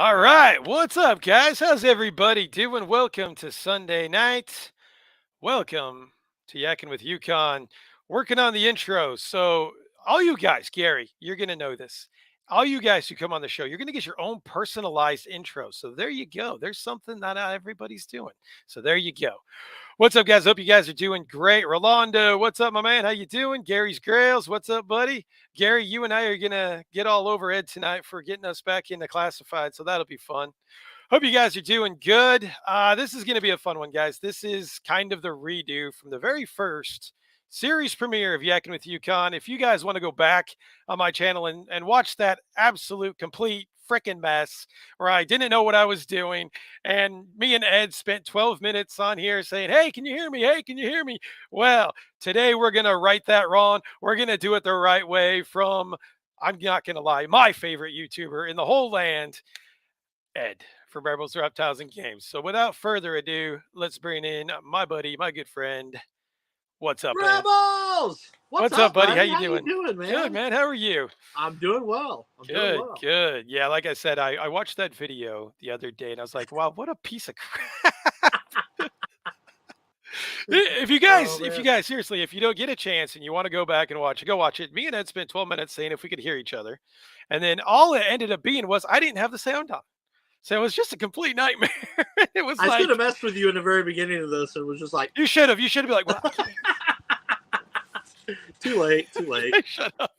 All right, what's up, guys? How's everybody doing? Welcome to Sunday night. Welcome to Yakin with Yukon. Working on the intro. So, all you guys, Gary, you're going to know this. All you guys who come on the show, you're going to get your own personalized intro. So, there you go. There's something that not everybody's doing. So, there you go. What's up, guys? Hope you guys are doing great. Rolando, what's up, my man? How you doing? Gary's Grails, what's up, buddy? Gary, you and I are gonna get all over Ed tonight for getting us back into classified, so that'll be fun. Hope you guys are doing good. This is gonna be a fun one, guys. This is kind of the redo from the very first series premiere of Yakin with Yukon. If you guys want to go back on my channel and watch that absolute complete freaking mess where I didn't know what I was doing. And me and Ed spent 12 minutes on here saying, hey, can you hear me? Hey, can you hear me? Well, today we're going to right that wrong. We're going to do it the right way from, I'm not going to lie, my favorite YouTuber in the whole land, Ed from Rebels Reptiles and Games. So without further ado, let's bring in my buddy, my good friend. What's up, Ed? Rebels! What's up, up, buddy? How buddy? you doing? Man? Good, man. How are you? I'm doing well. Good, good. Yeah, like I said, I watched that video the other day and I was like, wow, what a piece of crap. If you guys, seriously, if you don't get a chance and you want to go back and watch it, go watch it. Me and Ed spent 12 minutes saying if we could hear each other. And then all it ended up being was I didn't have the sound on. So it was just a complete nightmare. It was I should have messed with you in the very beginning of this and was just like, you should have be like, well, too late. Shut up.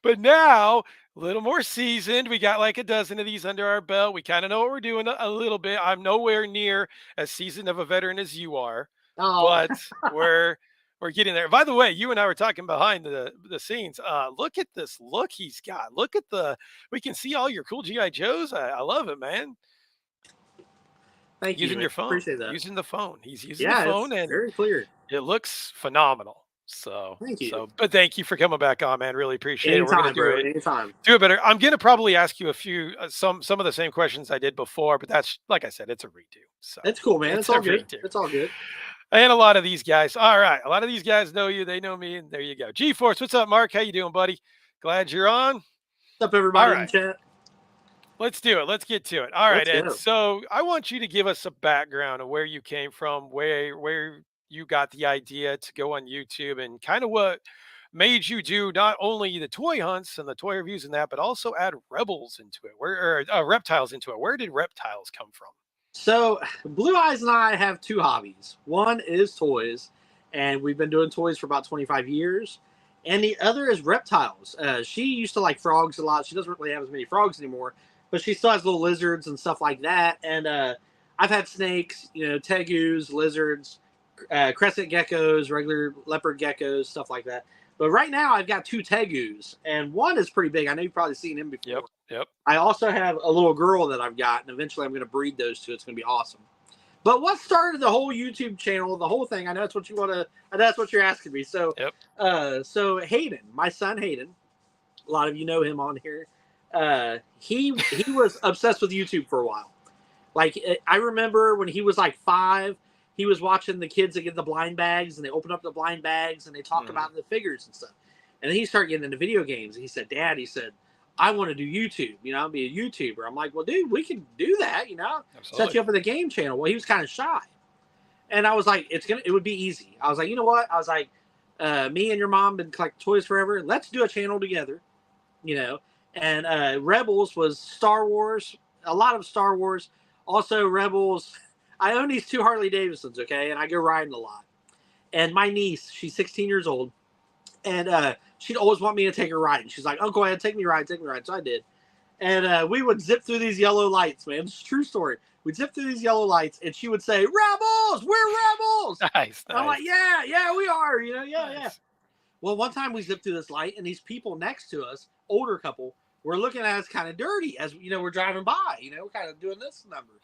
But now, a little more seasoned. We got like a dozen of these under our belt. We kind of know what we're doing a little bit. I'm nowhere near as seasoned of a veteran as you are, but we're getting there. By the way, you and I were talking behind the scenes. Look at this look he's got. Look at we can see all your cool GI Joes. I love it, man. Thank you. Using your phone. Appreciate that. Using the phone. He's using the phone, and very clear. It looks phenomenal. So thank you. But thank you for coming back on, man. Really appreciate it. We're gonna do it. Anytime. Do it better. I'm gonna probably ask you a few some of the same questions I did before, but that's like I said, it's a redo. So that's cool, man. It's all good. It's all good. And a lot of these guys. All right, a lot of these guys know you. They know me, and there you go. G-Force, what's up, Mark? How you doing, buddy? Glad you're on. What's up, everybody in the chat? Let's do it. Let's get to it. All right, Ed. So I want you to give us a background of where you came from, where you got the idea to go on YouTube, and kind of what made you do not only the toy hunts and the toy reviews and that, but also add Rebels into it, reptiles into it. Where did reptiles come from? So Blue Eyes and I have two hobbies. One is toys, and we've been doing toys for about 25 years. And the other is reptiles. She used to like frogs a lot. She doesn't really have as many frogs anymore, but she still has little lizards and stuff like that. And I've had snakes, tegus, lizards, crescent geckos, regular leopard geckos, stuff like that. But right now I've got two tegus, and one is pretty big. I know you've probably seen him before. Yep. I also have a little girl that I've got, and eventually I'm going to breed those two. It's going to be awesome. But what started the whole YouTube channel, the whole thing? I know that's what you want to. That's what you're asking me. So, so Hayden, my son Hayden, a lot of you know him on here. He was obsessed with YouTube for a while. Like I remember when he was like 5, he was watching the kids that get the blind bags, and they open up the blind bags and they talk about the figures and stuff. And then he started getting into video games. And he said, "Dad," he said, "I want to do YouTube. I'll be a YouTuber." I'm like, "Well, dude, we can do that. Set you up with a game channel." Well, he was kind of shy, and I was like, it would be easy. I was like, you know what? I was like, me and your mom been collecting toys forever. Let's do a channel together. And Rebels was Star Wars, a lot of Star Wars. Also Rebels. I own these 2 Harley Davidsons, okay, and I go riding a lot. And my niece, she's 16 years old, and she'd always want me to take her riding. She's like, "Oh, go ahead, take me ride." So I did. And we would zip through these yellow lights, man. It's a true story. We'd zip through these yellow lights, and she would say, "Rebels, we're Rebels." Nice. I'm like, yeah, we are. Yeah. Well, one time we zipped through this light, and these people next to us, older couple, were looking at us kind of dirty as we're driving by. Kind of doing this number.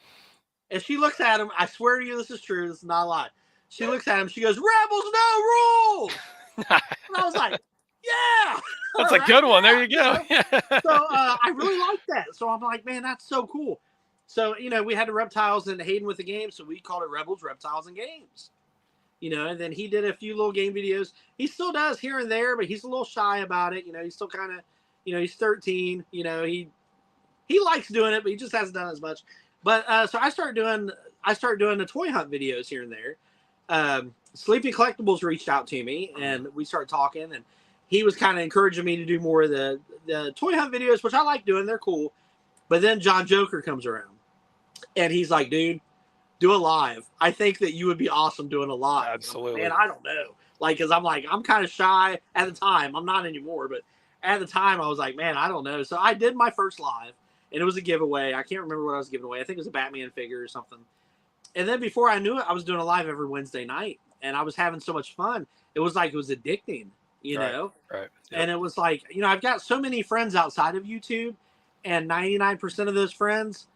And she looks at him. I swear to you, this is true. This is not a lie. She looks at him. She goes, "Rebels, no rules." And I was like, yeah. That's a good one. There you go. So I really like that. So I'm like, man, that's so cool. So, we had the reptiles and Hayden with the game. So we called it Rebels, Reptiles, and Games. And then he did a few little game videos. He still does here and there, but he's a little shy about it. He's still kind of, he's 13. He he likes doing it, but he just hasn't done as much. But so I started doing the toy hunt videos here and there. Sleepy Collectibles reached out to me, and we started talking, and he was kind of encouraging me to do more of the toy hunt videos, which I like doing. They're cool. But then John Joker comes around, and he's like, dude, do a live. I think that you would be awesome doing a live. Absolutely. And I don't know. Like, because I'm kind of shy at the time. I'm not anymore, but at the time I was like, man, I don't know. So I did my first live, and it was a giveaway. I can't remember what I was giving away. I think it was a Batman figure or something. And then before I knew it, I was doing a live every Wednesday night, and I was having so much fun. It was like, it was addicting, you know? Right. Yep. And it was like, I've got so many friends outside of YouTube, and 99% of those friends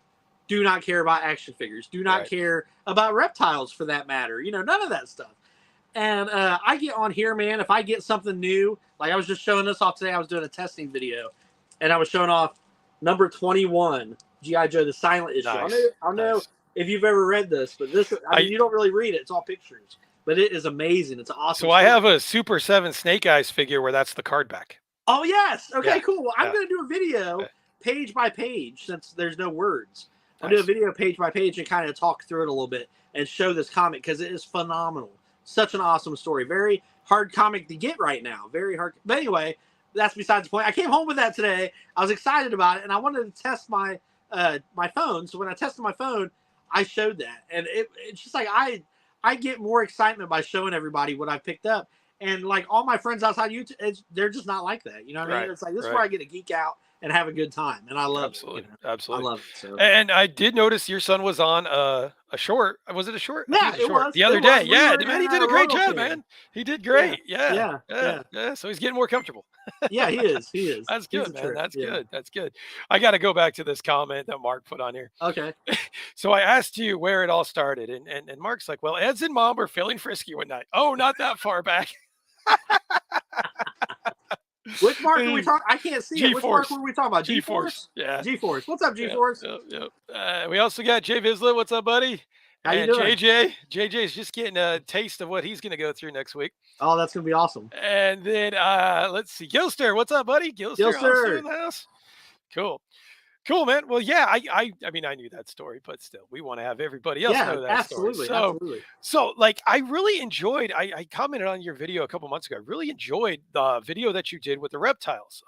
do not care about action figures, do not care about reptiles for that matter, none of that stuff. And I get on here, man, if I get something new, like I was just showing this off today, I was doing a testing video, and I was showing off number 21, G.I. Joe, the silent issue. Nice. I don't know if you've ever read this, but this, I mean, you don't really read it. It's all pictures, but it is amazing. It's awesome. So I have a Super 7 Snake Eyes figure where that's the card back. Oh, yes. Okay, cool. Well, I'm going to do a video page by page since there's no words. I'll do a video page by page and kind of talk through it a little bit and show this comic because it is phenomenal. Such an awesome story. Very hard comic to get right now. Very hard. But anyway, that's besides the point. I came home with that today. I was excited about it, and I wanted to test my my phone. So when I tested my phone, I showed that. And it's just like I get more excitement by showing everybody what I picked up. And like all my friends outside YouTube, they're just not like that. You know what I mean? It's like this is where I get to geek out and have a good time, and I love it. Absolutely. I love it. So. And I did notice your son was on a short. Was it a short? Yeah, it was. The other day. Yeah, man, he did a great job, man. He did great. Yeah. So he's getting more comfortable. Yeah, he is. He is. That's good, man. That's good. That's good. I got to go back to this comment that Mark put on here. Okay. So I asked you where it all started, and Mark's like, well, Ed's and Mom were feeling frisky one night. Oh, not that far back. Which Mark are we talking? I can't see it. Which Mark were we talking about? G-Force. Yeah. G-Force. What's up, G-Force? Yep. We also got Jay Vizsla. What's up, buddy? How you doing? JJ's just getting a taste of what he's going to go through next week. Oh, that's going to be awesome. And then let's see. Gilster. What's up, buddy? Gilster also in the house. Cool, man. Well, yeah, I mean, I knew that story, but still, we want to have everybody else know that story. So, like, I really enjoyed. I commented on your video a couple months ago. I really enjoyed the video that you did with the reptiles.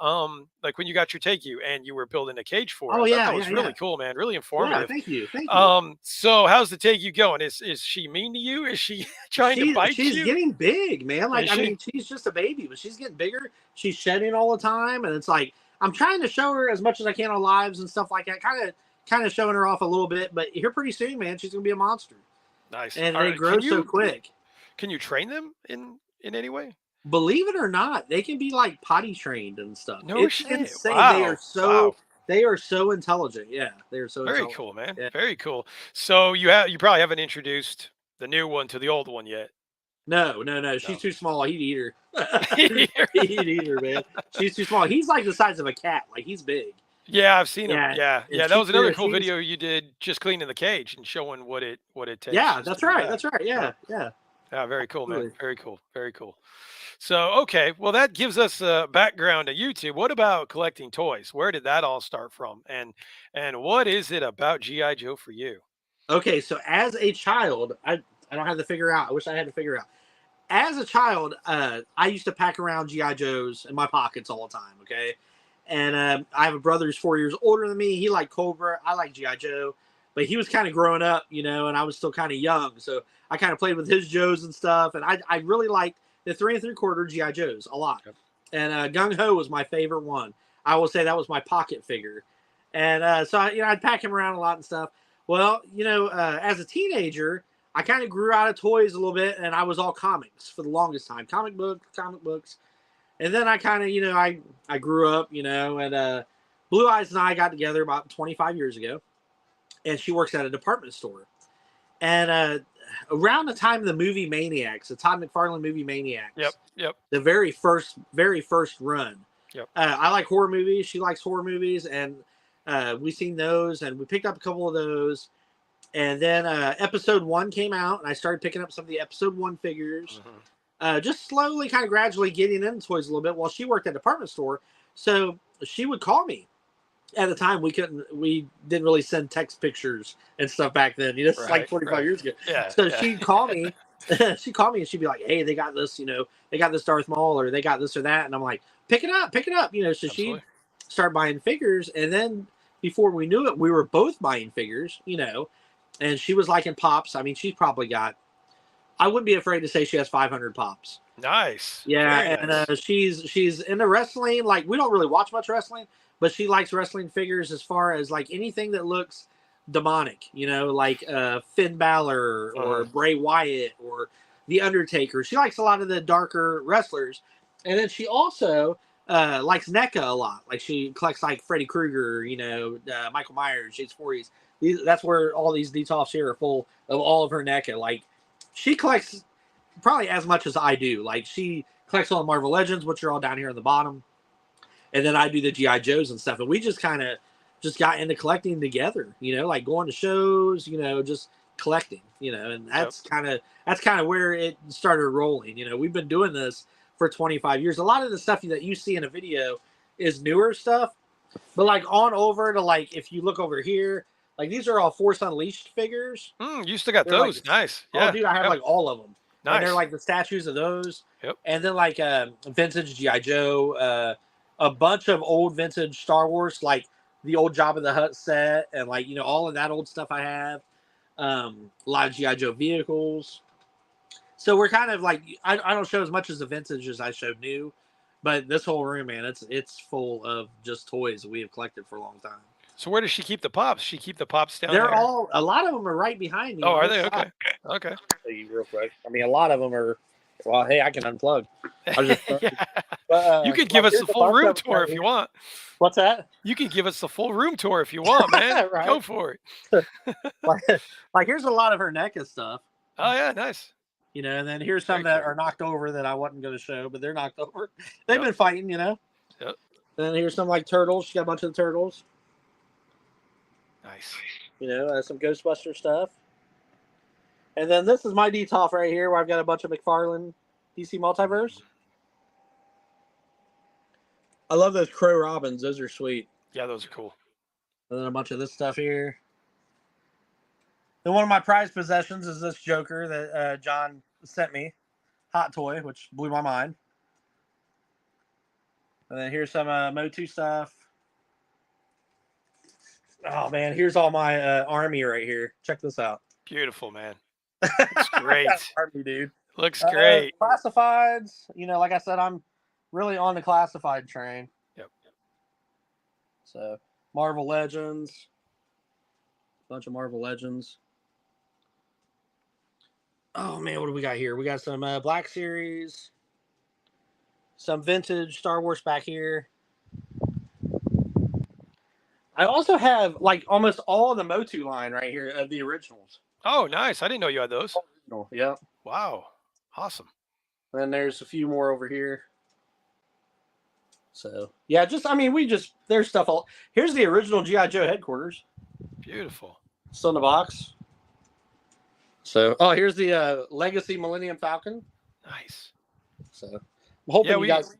Like when you got your take you and you were building a cage for it. Oh, that was really cool, man. Really informative. Yeah, thank you. So how's the take you going? Is she mean to you? Is she trying to bite you? She's getting big, man. Like, I mean, she's just a baby, but she's getting bigger. She's shedding all the time, and it's like. I'm trying to show her as much as I can on lives and stuff like that. Kind of showing her off a little bit, but here pretty soon, man, she's gonna be a monster. Nice. And they grow so quick. Can you train them in any way? Believe it or not, they can be like potty trained and stuff. No shit. Insane. Wow. They are so intelligent. Yeah, they are so very cool, man. Yeah. Very cool. So you probably haven't introduced the new one to the old one yet. No. She's too small. He'd eat her. He'd eat her, man. She's too small. He's like the size of a cat. Like, he's big. Yeah, I've seen him. Yeah. That was another cool video you did, just cleaning the cage and showing what it takes. Yeah, that's right. Yeah. Yeah, very cool, man. Very cool. So, okay, well, that gives us a background to YouTube. What about collecting toys? Where did that all start from? And what is it about G.I. Joe for you? Okay, so as a child, I don't have to figure out. I wish I had to figure out. As a child, I used to pack around G.I. Joes in my pockets all the time, okay? And I have a brother who's 4 years older than me. He liked Cobra. I like G.I. Joe. But he was kind of growing up, and I was still kind of young. So I kind of played with his Joes and stuff. And I really liked the 3 3/4 G.I. Joes a lot. Yep. And Gung Ho was my favorite one. I will say that was my pocket figure. And so, I'd pack him around a lot and stuff. Well, as a teenager, I kind of grew out of toys a little bit, and I was all comics for the longest time. Comic books. And then I kind of, I grew up, and Blue Eyes and I got together about 25 years ago, and she works at a department store. And around the time of the movie Maniacs, the Todd McFarlane movie Maniacs. Yep. The very first run. Yep. I like horror movies. She likes horror movies, and we seen those, and we picked up a couple of those. And then episode 1 came out, and I started picking up some of the episode 1 figures. Just slowly, kind of gradually getting into toys a little bit while she worked at a department store. So she would call me, at the time we didn't really send text pictures and stuff back then. You know, it's like 25 years ago. Yeah. So Yeah. she'd call me, she'd call me and she'd be like, "Hey, they got this, they got this Darth Maul or they got this or that," and I'm like, pick it up," So she'd start buying figures, and then before we knew it, we were both buying figures, and she was liking pops. I mean, she's probably got. I wouldn't be afraid to say she has 500 pops. Nice. Yeah, Very nice. and she's into wrestling. Like, we don't really watch much wrestling, but she likes wrestling figures as far as like anything that looks demonic, like Finn Balor or Bray Wyatt or The Undertaker. She likes a lot of the darker wrestlers, and then she also likes NECA a lot. Like, she collects like Freddy Krueger, Michael Myers, Jason Voorhees. That's where all these detoffs here are full of all of her NECA. Like, she collects probably as much as I do. Like, she collects all the Marvel Legends, which are all down here on the bottom, and then I do the GI Joes and stuff. And we just kind of just got into collecting together. Like going to shows, just collecting. And that's kind of where it started rolling. We've been doing this for 25 years. A lot of the stuff that you see in a video is newer stuff, but like on over to like if you look over here, like these are all Force Unleashed figures. You still got those? Like, nice. Yeah. Oh, dude, I have like all of them. Nice. And they're like the statues of those. Yep. And then like vintage GI Joe, a bunch of old vintage Star Wars, like the old Jabba the Hutt set, and like all of that old stuff I have. A lot of GI Joe vehicles. So we're kind of like I don't show as much as the vintage as I show new, but this whole room, man, it's full of just toys that we have collected for a long time. So where does she keep the pops? She keep the pops down They're there? a lot of them are right behind me. Oh, are they? Okay. Okay. I'll tell you real quick. I mean, a lot of them are. Well, hey, I can unplug. You could give us the full room tour if you want. What's that? You can give us the full room tour if you want, man. Right? Go for it. like here's a lot of her NECA stuff. Oh yeah, nice. And then here's some that are knocked over that I wasn't going to show, but they're knocked over. They've been fighting, Yep. And then here's some like turtles. She got a bunch of the turtles. Nice. Some Ghostbuster stuff. And then this is my DTOF right here, where I've got a bunch of McFarlane DC Multiverse. I love those Crow Robins. Those are sweet. Yeah, those are cool. And then a bunch of this stuff here. And one of my prized possessions is this Joker that John sent me. Hot toy, which blew my mind. And then here's some Motu stuff. Oh, man. Here's all my army right here. Check this out. Beautiful, man. Looks great. Army, dude. Looks great. Classifieds. Like I said, I'm really on the classified train. Yep. So, Marvel Legends. Bunch of Marvel Legends. Oh, man, what do we got here? We got some Black Series. Some vintage Star Wars back here. I also have, like, almost all the Motu line right here of the originals. Oh, nice. I didn't know you had those. Yeah. Wow. Awesome. And then there's a few more over here. So, yeah, there's stuff all. Here's the original G.I. Joe headquarters. Beautiful. Still in the box. So, here's the Legacy Millennium Falcon. Nice. So, I'm hoping you guys.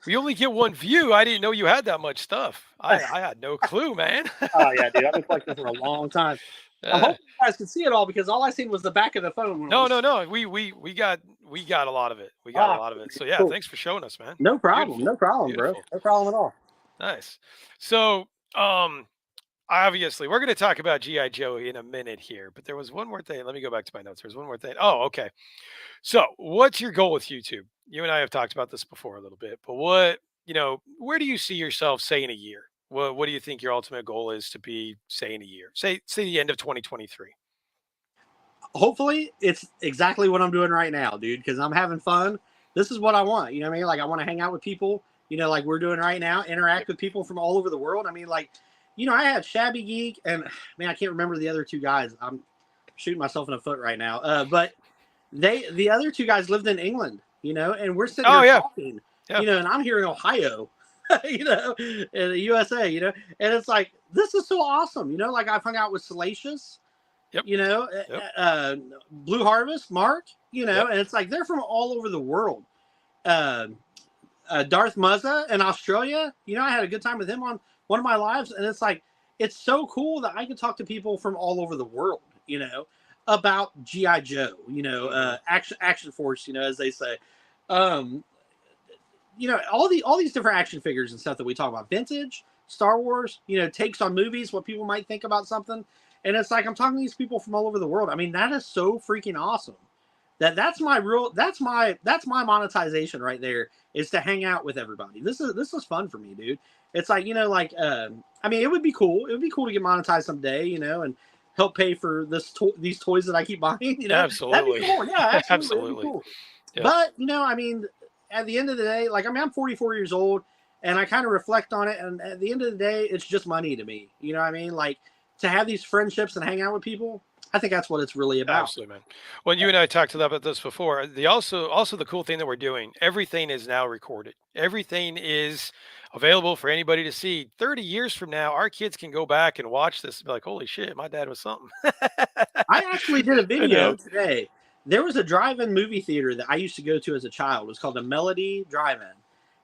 We only get one view. I didn't know you had that much stuff. I had no clue, man. Oh, yeah, dude. I've been collecting for a long time. I hope you guys can see it all because all I seen was the back of the phone. No. We got a lot of it. We got a lot of it. So yeah, cool. Thanks for showing us, man. No problem. Beautiful. No problem, Beautiful. Bro. No problem at all. Nice. So, obviously, we're going to talk about G.I. Joe in a minute here, but there was one more thing. Let me go back to my notes. There's one more thing. Oh, okay. So, what's your goal with YouTube? You and I have talked about this before a little bit, but where do you see yourself, say, in a year? What do you think your ultimate goal is to be, say, in a year? Say the end of 2023. Hopefully, it's exactly what I'm doing right now, dude, because I'm having fun. This is what I want. You know what I mean? Like, I want to hang out with people, like we're doing right now, interact with people from all over the world. I mean, like, I had Shabby Geek, and, man, I can't remember the other two guys. I'm shooting myself in the foot right now. But the other two guys lived in England, and we're sitting there talking, and I'm here in Ohio. In the USA, and it's like, this is so awesome, like I've hung out with Salacious, Blue Harvest, Mark, and it's like they're from all over the world. Darth Muzza in Australia, I had a good time with him on one of my lives, and it's like it's so cool that I can talk to people from all over the world, about GI Joe, action force, as they say. Um, all these different action figures and stuff that we talk about, vintage, Star Wars, takes on movies, what people might think about something. And it's like I'm talking to these people from all over the world. I mean, that is so freaking awesome. That's my monetization right there, is to hang out with everybody. This is fun for me, dude. It's like, I mean, it would be cool. It would be cool to get monetized someday, and help pay for these toys that I keep buying, That'd Absolutely. be cool. Yeah, absolutely. It'd be Absolutely. cool. Yep. But, I mean, at the end of the day, like, I mean, I'm 44 years old, and I kind of reflect on it, and at the end of the day, it's just money to me. You know what I mean? Like, to have these friendships and hang out with people, I think that's what it's really about. Absolutely, man. Well, you and I talked about this before. The also the cool thing that we're doing, everything is now recorded. Everything is available for anybody to see. 30 years from now, our kids can go back and watch this and be like, "Holy shit, my dad was something." I actually did a You video know? today. There was a drive-in movie theater that I used to go to as a child. It was called the Melody Drive-In,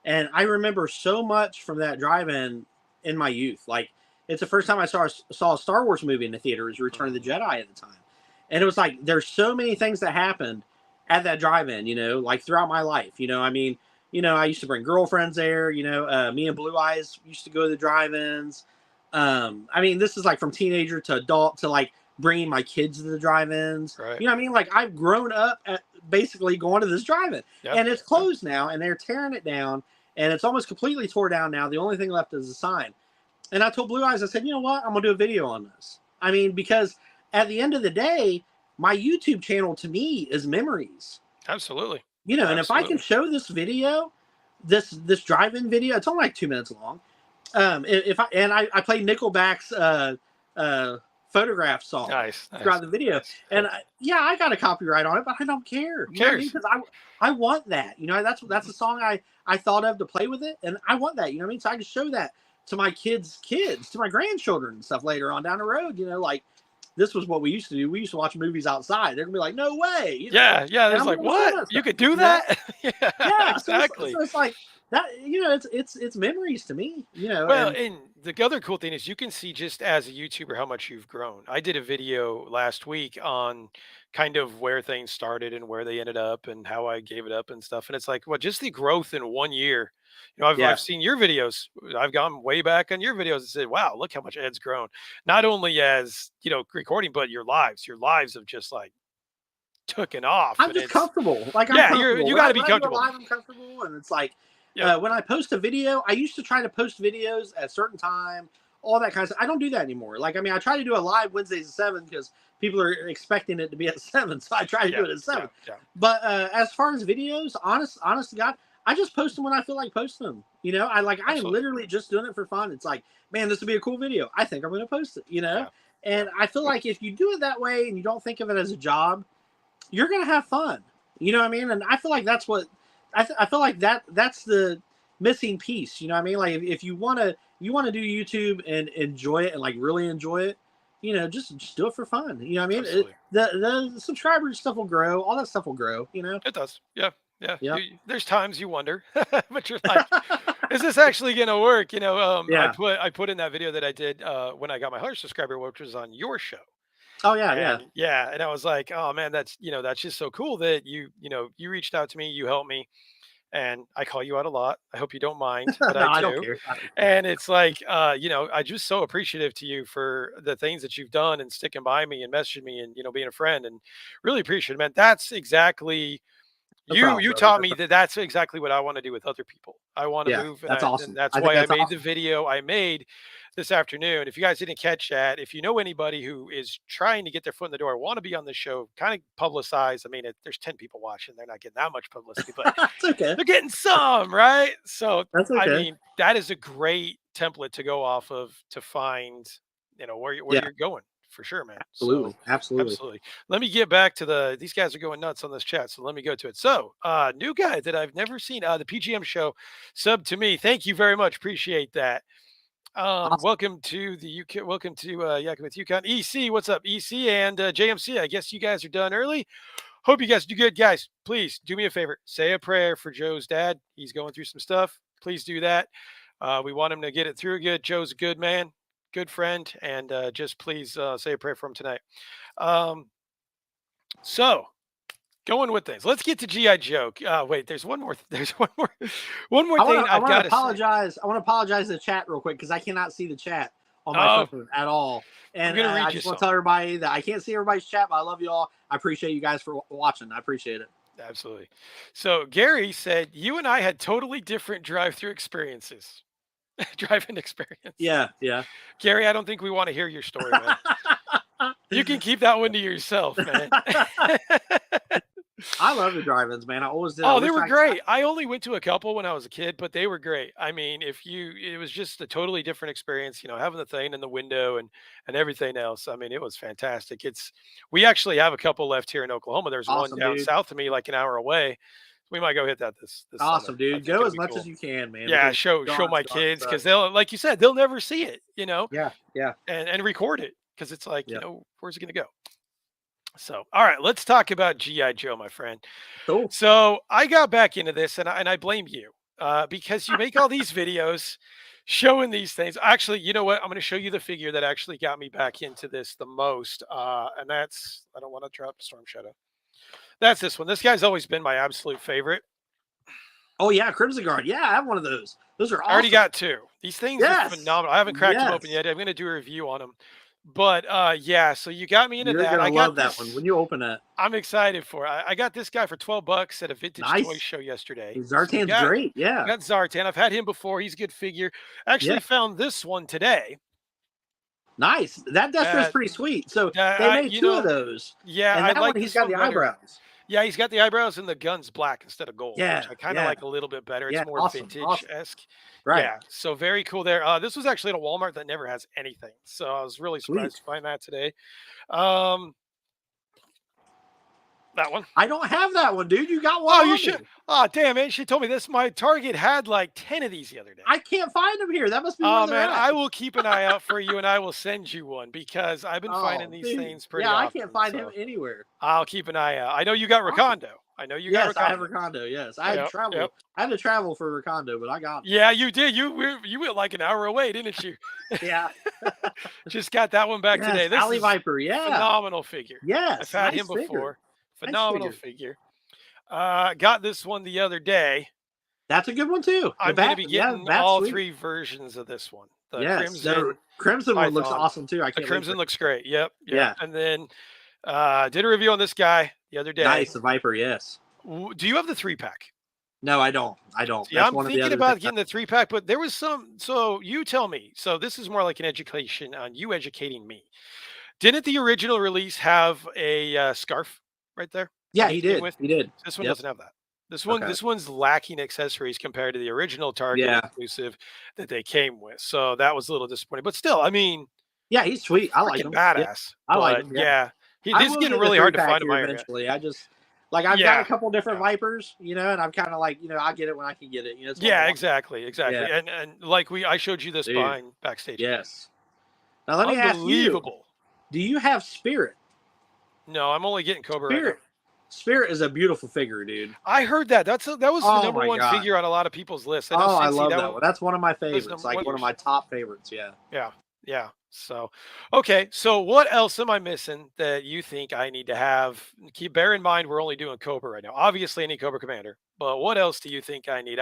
and I remember so much from that drive-in in my youth. Like, it's the first time I saw a Star Wars movie in the theater. It was Return of the Jedi at the time, and it was like there's so many things that happened at that drive-in. Like throughout my life. I mean, I used to bring girlfriends there. Me and Blue Eyes used to go to the drive-ins. I mean, this is like from teenager to adult to like bringing my kids to the drive-ins. Right. You know what I mean? Like, I've grown up at basically going to this drive-in, Yep. and it's closed now, and they're tearing it down, and it's almost completely tore down now. The only thing left is a sign. And I told Blue Eyes, I said, you know what? I'm gonna do a video on this. I mean, because at the end of the day, my YouTube channel to me is memories. Absolutely. And if I can show this video, this drive-in video, it's only like 2 minutes long. If I play Nickelback's photograph song throughout the video, nice. and I got a copyright on it, but I don't care. Who cares? Because I want that. That's a song I thought of to play with it, and I want that. You know what I mean? So I can show that to my kids, to my grandchildren and stuff later on down the road. Like, this was what we used to do. We used to watch movies outside. They're gonna be like, "No way!" Yeah. There's like, what? You could do that? Yeah, Exactly. So it's like that. It's memories to me. Well, and the other cool thing is you can see just as a YouTuber how much you've grown. I did a video last week on kind of where things started and where they ended up and how I gave it up and stuff. And it's like, well, just the growth in 1 year. I've seen your videos. I've gone way back on your videos and said, wow, look how much Ed's grown. Not only as, recording, but your lives. Your lives have just like taken off. I'm just comfortable. Like, I'm comfortable. You got to be comfortable. I'm comfortable, and it's like, when I post a video, I used to try to post videos at a certain time, all that kind of stuff. I don't do that anymore. Like, I mean, I try to do a live Wednesdays at 7 because people are expecting it to be at 7, so I try to do it at 7. But as far as videos, honest to God, I just post them when I feel like posting them. I am literally just doing it for fun. It's like, man, this would be a cool video. I think I'm going to post it. And I feel like if you do it that way and you don't think of it as a job, you're going to have fun. You know what I mean? And I feel like that's what I feel like that's the missing piece. You know what I mean? Like, if you want to do YouTube and enjoy it and like really enjoy it, just do it for fun. You know what I mean? The subscriber stuff will grow. All that stuff will grow. It does. Yeah. There's times you wonder, but you're like, is this actually going to work? I put in that video that I did when I got my 100 subscriber, which was on your show. Oh yeah. And I was like, oh man, that's just so cool that you reached out to me, you helped me, and I call you out a lot. I hope you don't mind, but No, I do. I don't care. And it's like, I just so appreciative to you for the things that you've done and sticking by me and messaging me and being a friend, and really appreciate it, man. That's exactly. You taught me that's exactly what I want to do with other people. I want to move. That's awesome. And that's why I made the video I made this afternoon. If you guys didn't catch that, if you know anybody who is trying to get their foot in the door, want to be on the show, kind of publicize. I mean, there's 10 people watching. They're not getting that much publicity, but okay. They're getting some, right? So that's okay. I mean, that is a great template to go off of to find, where you're going. For sure, man. Absolutely. Let me get back to these guys are going nuts on this chat. So let me go to it. So new guy that I've never seen, the PGM show sub to me. Thank you very much. Appreciate that. Awesome. Welcome to the UK. Welcome to Yakin with Yukon. EC, what's up? EC and JMC. I guess you guys are done early. Hope you guys do good. Guys, please do me a favor. Say a prayer for Joe's dad. He's going through some stuff. Please do that. We want him to get it through good. Joe's a good man, good friend, and just please say a prayer for him tonight. Um, so going with things. Let's get to GI Joe. Wait, there's one more. There's one more thing I I've want got to to say. apologize. I want to apologize to the chat real quick because I cannot see the chat on my Oh, phone at all. I'm And gonna I read you just want to some. tell everybody that I can't see everybody's chat, but I love you all. I appreciate you guys for watching. I appreciate it. Absolutely. So Gary said you and I had totally different drive-through experiences, drive-in experience. Yeah, yeah. Gary, I don't think we want to hear your story, man. You can keep that one to yourself, man. I love the drive-ins, man. I always did. I Oh, they wish were great. I only went to a couple when I was a kid, but they were great. I mean, it was just a totally different experience, having the thing in the window and everything else. I mean, it was fantastic. We actually have a couple left here in Oklahoma. There's one awesome, down dude. south of me, like an hour away. We might go hit that this summer. Awesome, I dude. think Go it'll as be much as cool. you can, man. Yeah, Because show my gone kids because sucks. they'll, like you said, they'll never see it, Yeah, yeah, and record it because it's like, yeah. where's it gonna go? So, all right, let's talk about GI Joe, my friend. Cool. So I got back into this, and I blame you because you make all these videos showing these things. Actually, you know what? I'm going to show you the figure that actually got me back into this the most, and that's I don't want to drop Storm Shadow. That's this one. This guy's always been my absolute favorite. Oh yeah, Crimson Guard. Yeah, I have one of those. Those are awesome. I already got two. These things are phenomenal. I haven't cracked them open yet. I'm going to do a review on them. But yeah, so you got me into You're that. gonna I got love that one when you open it. I'm excited for it. I got this guy for $12 at a vintage toy Nice. show yesterday. Zartan's great. Yeah. Got Zartan. I've had him before. He's a good figure. Actually found this one today. Nice. That Destro's pretty sweet. So they made two of those. Yeah, and that I like one, he's got the eyebrows. Yeah, he's got the eyebrows and the gun's black instead of gold, Yeah, which I kind of like a little bit better. It's more vintage-esque. Right. Yeah, so very cool there. This was actually at a Walmart that never has anything, so I was really surprised to find that today. That one. I don't have that one, dude. You got one. Oh, you should. Oh, damn it. She told me this. My Target had like 10 of these the other day. I can't find them here. That must be Oh, man. I will keep an eye out for you and I will send you one because I've been finding these things pretty often. I can't find him anywhere. I'll keep an eye out. I know you got Recondo. I know you got Recondo. I have Recondo. Yes. I had to travel. I had to travel for Recondo, but I got it. Yeah, you did. You went like an hour away, didn't you? Yeah. Just got that one back today. This Alley Viper. Yeah. Phenomenal figure. Yes. I've had him before. Phenomenal figure. Got this one the other day. That's a good one too. I'm going to be getting all three versions of this one. The Crimson one looks awesome too. The Crimson looks great. Yep. Yeah. And then did a review on this guy the other day. Nice, the Viper. Yes. Do you have the 3-pack? No, I don't. Yeah, I'm thinking about getting the 3-pack, but there was some. So you tell me. So this is more like an education on you educating me. Didn't the original release have a scarf right there? Yeah, he did. He did. This one doesn't have that. This one's lacking accessories compared to the original Target exclusive that they came with. So that was a little disappointing. But still, I mean, yeah, he's sweet. I like him. Badass. I like him. Yeah, he's getting really hard to find in my area. Eventually, I just I've got a couple different Vipers, and I'm kind of like, I get it when I can get it. Yeah, exactly. Yeah. And like I showed you this backstage. Yes. Now let me ask you, do you have Spirit? No, I'm only getting Cobra. Spirit. Spirit is a beautiful figure, dude. I heard that. That was the number one figure on a lot of people's lists. I love that one. That's one of my favorites. Like one of my top favorites. Yeah. Yeah. So, okay. So what else am I missing that you think I need to have? Bear in mind, we're only doing Cobra right now. Obviously, I need Cobra Commander. But what else do you think I need?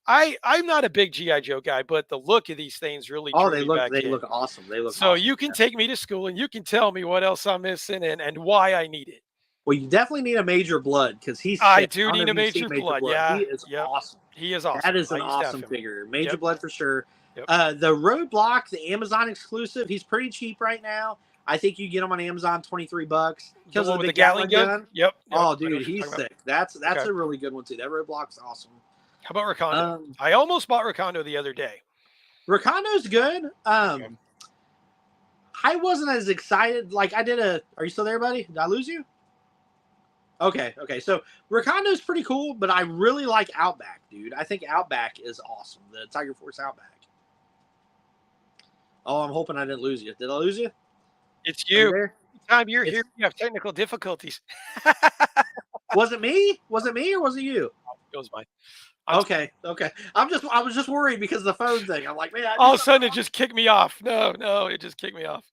I'm not a big GI Joe guy, but the look of these things really. They look awesome. They look. So you can take me to school and you can tell me what else I'm missing and why I need it. Well, you definitely need a Major Blood because he's. I do need a Major Blood. Yeah, he is awesome. He is awesome. That is an awesome figure. Major Blood for sure. Yep. The Roadblock, the Amazon exclusive, he's pretty cheap right now. I think you get him on Amazon, $23 because of the Gatling gun. Yep. Oh, dude, he's sick. That's a really good one too. That Roadblock's awesome. How about Recondo? I almost bought Recondo the other day. Recondo's good. I wasn't as excited. Like I did Are you still there, buddy? Did I lose you? Okay. So Recondo's pretty cool, but I really like Outback, dude. I think Outback is awesome. The Tiger Force Outback. Oh, I'm hoping I didn't lose you. Did I lose you? It's you. Time you're here, you have technical difficulties. Was it me? Was it me or was it you? goes by. Okay. I was just worried because of the phone thing. I'm like, man, I All did of a something sudden, it wrong. just kicked me off. No, it just kicked me off.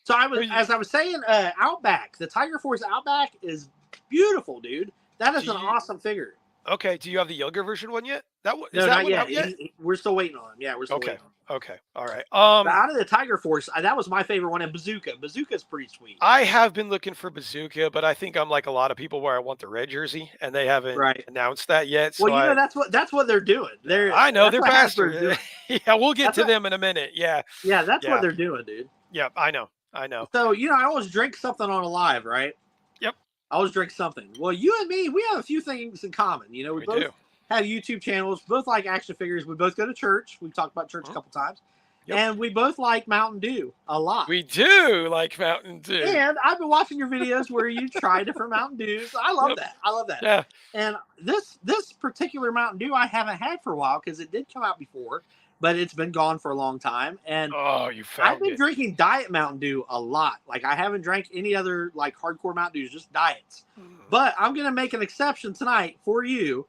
So as I was saying, Outback, the Tiger Force Outback is beautiful, dude. That is an awesome figure. Okay, do you have the younger version one yet? No, Is that not one yet. out yet? We're still waiting on him. Yeah, we're still Okay, waiting on him. okay, all right. But out of the Tiger Force, that was my favorite one. And Bazooka's pretty sweet. I have been looking for Bazooka, but I think I'm like a lot of people where I want the red jersey, and they haven't announced that yet. So Well, that's what they're doing. I know That's they're what Hasbro's bastard. doing. Yeah, we'll get to them in a minute. Yeah, that's what they're doing, dude. Yeah, I know. So I always drink something on a live, right? Yep. I always drink something. Well, you and me, we have a few things in common. We both do. have YouTube channels, both like action figures. We both go to church. We've talked about church a couple times. Yep. And we both like Mountain Dew a lot. We do like Mountain Dew. And I've been watching your videos where you try different Mountain Dews. I love that. I love that. Yeah. And this particular Mountain Dew I haven't had for a while because it did come out before, but it's been gone for a long time. And I've been drinking Diet Mountain Dew a lot. Like I haven't drank any other like hardcore Mountain Dews, just diets. But I'm gonna make an exception tonight for you.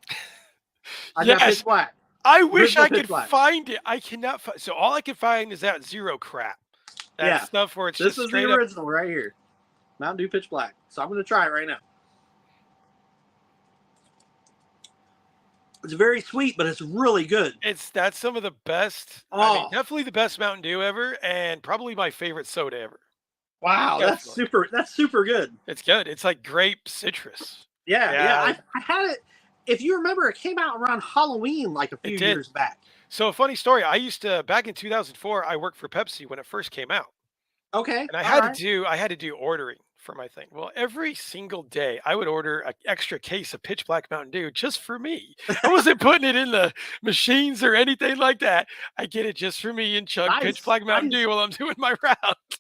I got Pitch Black. I wish I could find it. I cannot find. So all I can find is that zero crap. That stuff where it's this just is the original right here, Mountain Dew Pitch Black. So I'm gonna try it right now. It's very sweet, but it's really good. That's some of the best. I mean, definitely the best Mountain Dew ever, and probably my favorite soda ever. Wow, that's super good. It's good. It's like grape citrus. Yeah. I had it. If you remember, it came out around Halloween like a few years back. So a funny story. I used to back in 2004. I worked for Pepsi when it first came out. Okay. And I had to do ordering for my thing. Well, every single day I would order an extra case of Pitch Black Mountain Dew just for me. I wasn't putting it in the machines or anything like that. I get it just for me and chug Pitch Black Mountain Dew while I'm doing my route.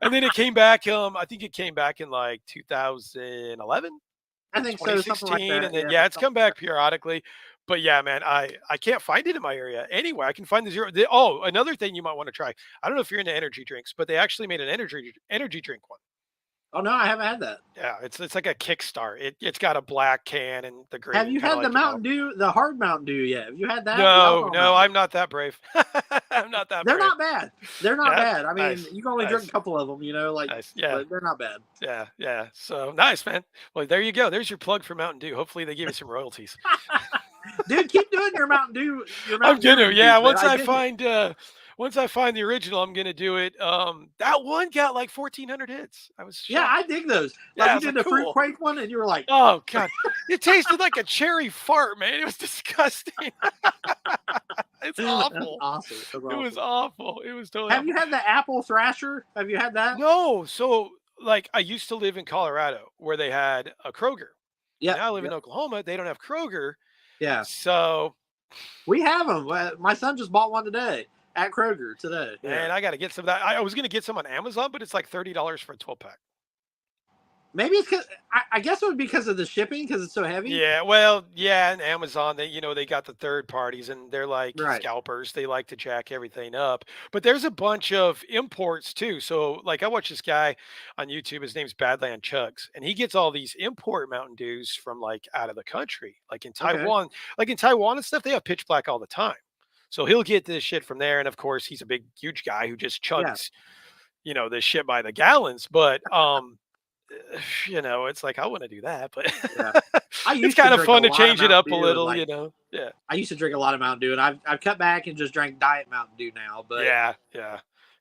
And then it came back. I think it came back in like 2011. I think 2016, so, like that. And then it's come back periodically. But yeah, man, I can't find it in my area. Anyway, I can find the zero. Another thing you might want to try. I don't know if you're into energy drinks, but they actually made an energy drink one. Oh no, I haven't had that. Yeah, it's like a Kickstart. It's got a black can and the green. Have you had the Mountain Dew, the hard Mountain Dew yet? Have you had that? No, I'm not that brave. I'm not that. They're brave. not bad. They're not bad. I mean, nice. you can only drink a couple of them, like but they're not bad. Yeah. So nice, man. Well, there you go. There's your plug for Mountain Dew. Hopefully, they give you some royalties. Dude, keep doing your Mountain Dew. I'm gonna. Yeah, once I find the original, I'm gonna do it. That one got like 1,400 hits. I was shocked. Yeah, I dig those. Like you did the Fruit Quake one, and you were like, oh god, it tasted like a cherry fart, man. It was disgusting. It's awful. Awesome. It was awful. It was totally. Have you had the Apple Thrasher? Have you had that? No. So like, I used to live in Colorado where they had a Kroger. Yeah. Now I live in Oklahoma. They don't have Kroger. Yeah. So we have them. My son just bought one today at Kroger today. And I got to get some of that. I was going to get some on Amazon, but it's like $30 for a 12-pack. Maybe it's because I guess it would be because of the shipping because it's so heavy. Yeah, well, yeah, and Amazon, they got the third parties and they're like scalpers. They like to jack everything up. But there's a bunch of imports too. So like I watch this guy on YouTube. His name's Badland Chugs, and he gets all these import Mountain Dews from like out of the country, like in Taiwan. Okay. Like in Taiwan and stuff, they have Pitch Black all the time. So he'll get this shit from there, and of course, he's a big, huge guy who just chugs, this shit by the gallons. But it's like I want to do that, but it's kind of fun to change it up a little, Yeah. I used to drink a lot of Mountain Dew, and I've cut back and just drank Diet Mountain Dew now. But yeah,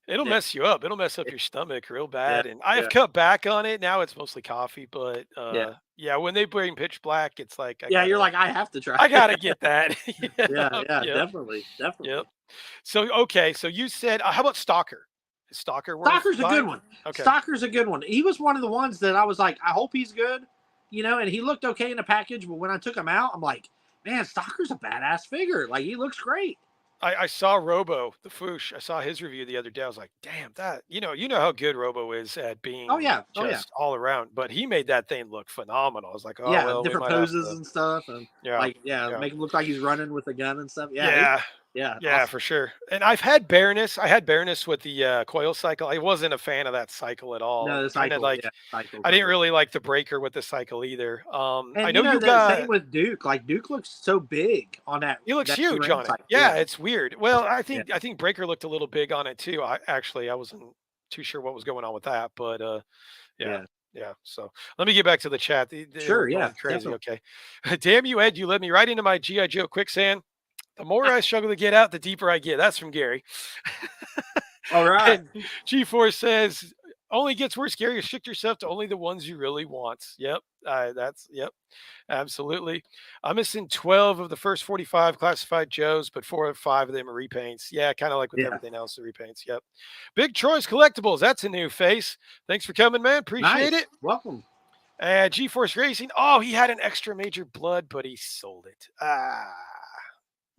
it'll mess you up. It'll mess up your stomach real bad. And I've cut back on it. Now it's mostly coffee, but when they bring Pitch Black, it's like you're like I have to try. I gotta get that. Definitely. Yep. So you said, how about Stalker? Stalker's a good one. Okay. Stalker's a good one. He was one of the ones that I was like, I hope he's good, and he looked okay in the package, but when I took him out, I'm like, man, Stalker's a badass figure. Like, he looks great. I saw Robo, the Foosh. I saw his review the other day. I was like, damn, that, you know how good Robo is at being all around, but he made that thing look phenomenal. I was like, different poses and stuff. And make him look like he's running with a gun and stuff. Yeah, Yeah, awesome. for sure. And I've had Baroness. I had Baroness with the coil cycle. I wasn't a fan of that cycle at all. No, And the kind of cycle, like, yeah, cycle's I not didn't really. really like the breaker with the cycle either. I And know you the same got, with Duke. Like Duke looks so big on he looks that new huge ring on it. cycle. Yeah, Yeah, it's weird. Well, yeah, I think breaker looked a little big on it too. I wasn't too sure what was going on with that, but yeah. yeah. Yeah. So let me get back to the chat. They were Sure, going yeah, crazy. definitely. Okay. Damn you, Ed. You led me right into my G.I. Joe quicksand. The more I struggle to get out, the deeper I get. That's from Gary. All right. And G-Force says, only gets worse, Gary. Restrict yourself to only the ones you really want. Yep. Yep. Absolutely. I'm missing 12 of the first 45 classified Joes, but 4 or 5 of them are repaints. Yeah, kind of like with Yeah, everything else, the repaints. Yep. Big Troy's Collectibles. That's a new face. Thanks for coming, man. Appreciate nice. it. Welcome. G-Force Racing. Oh, he had an extra major blood, but he sold it.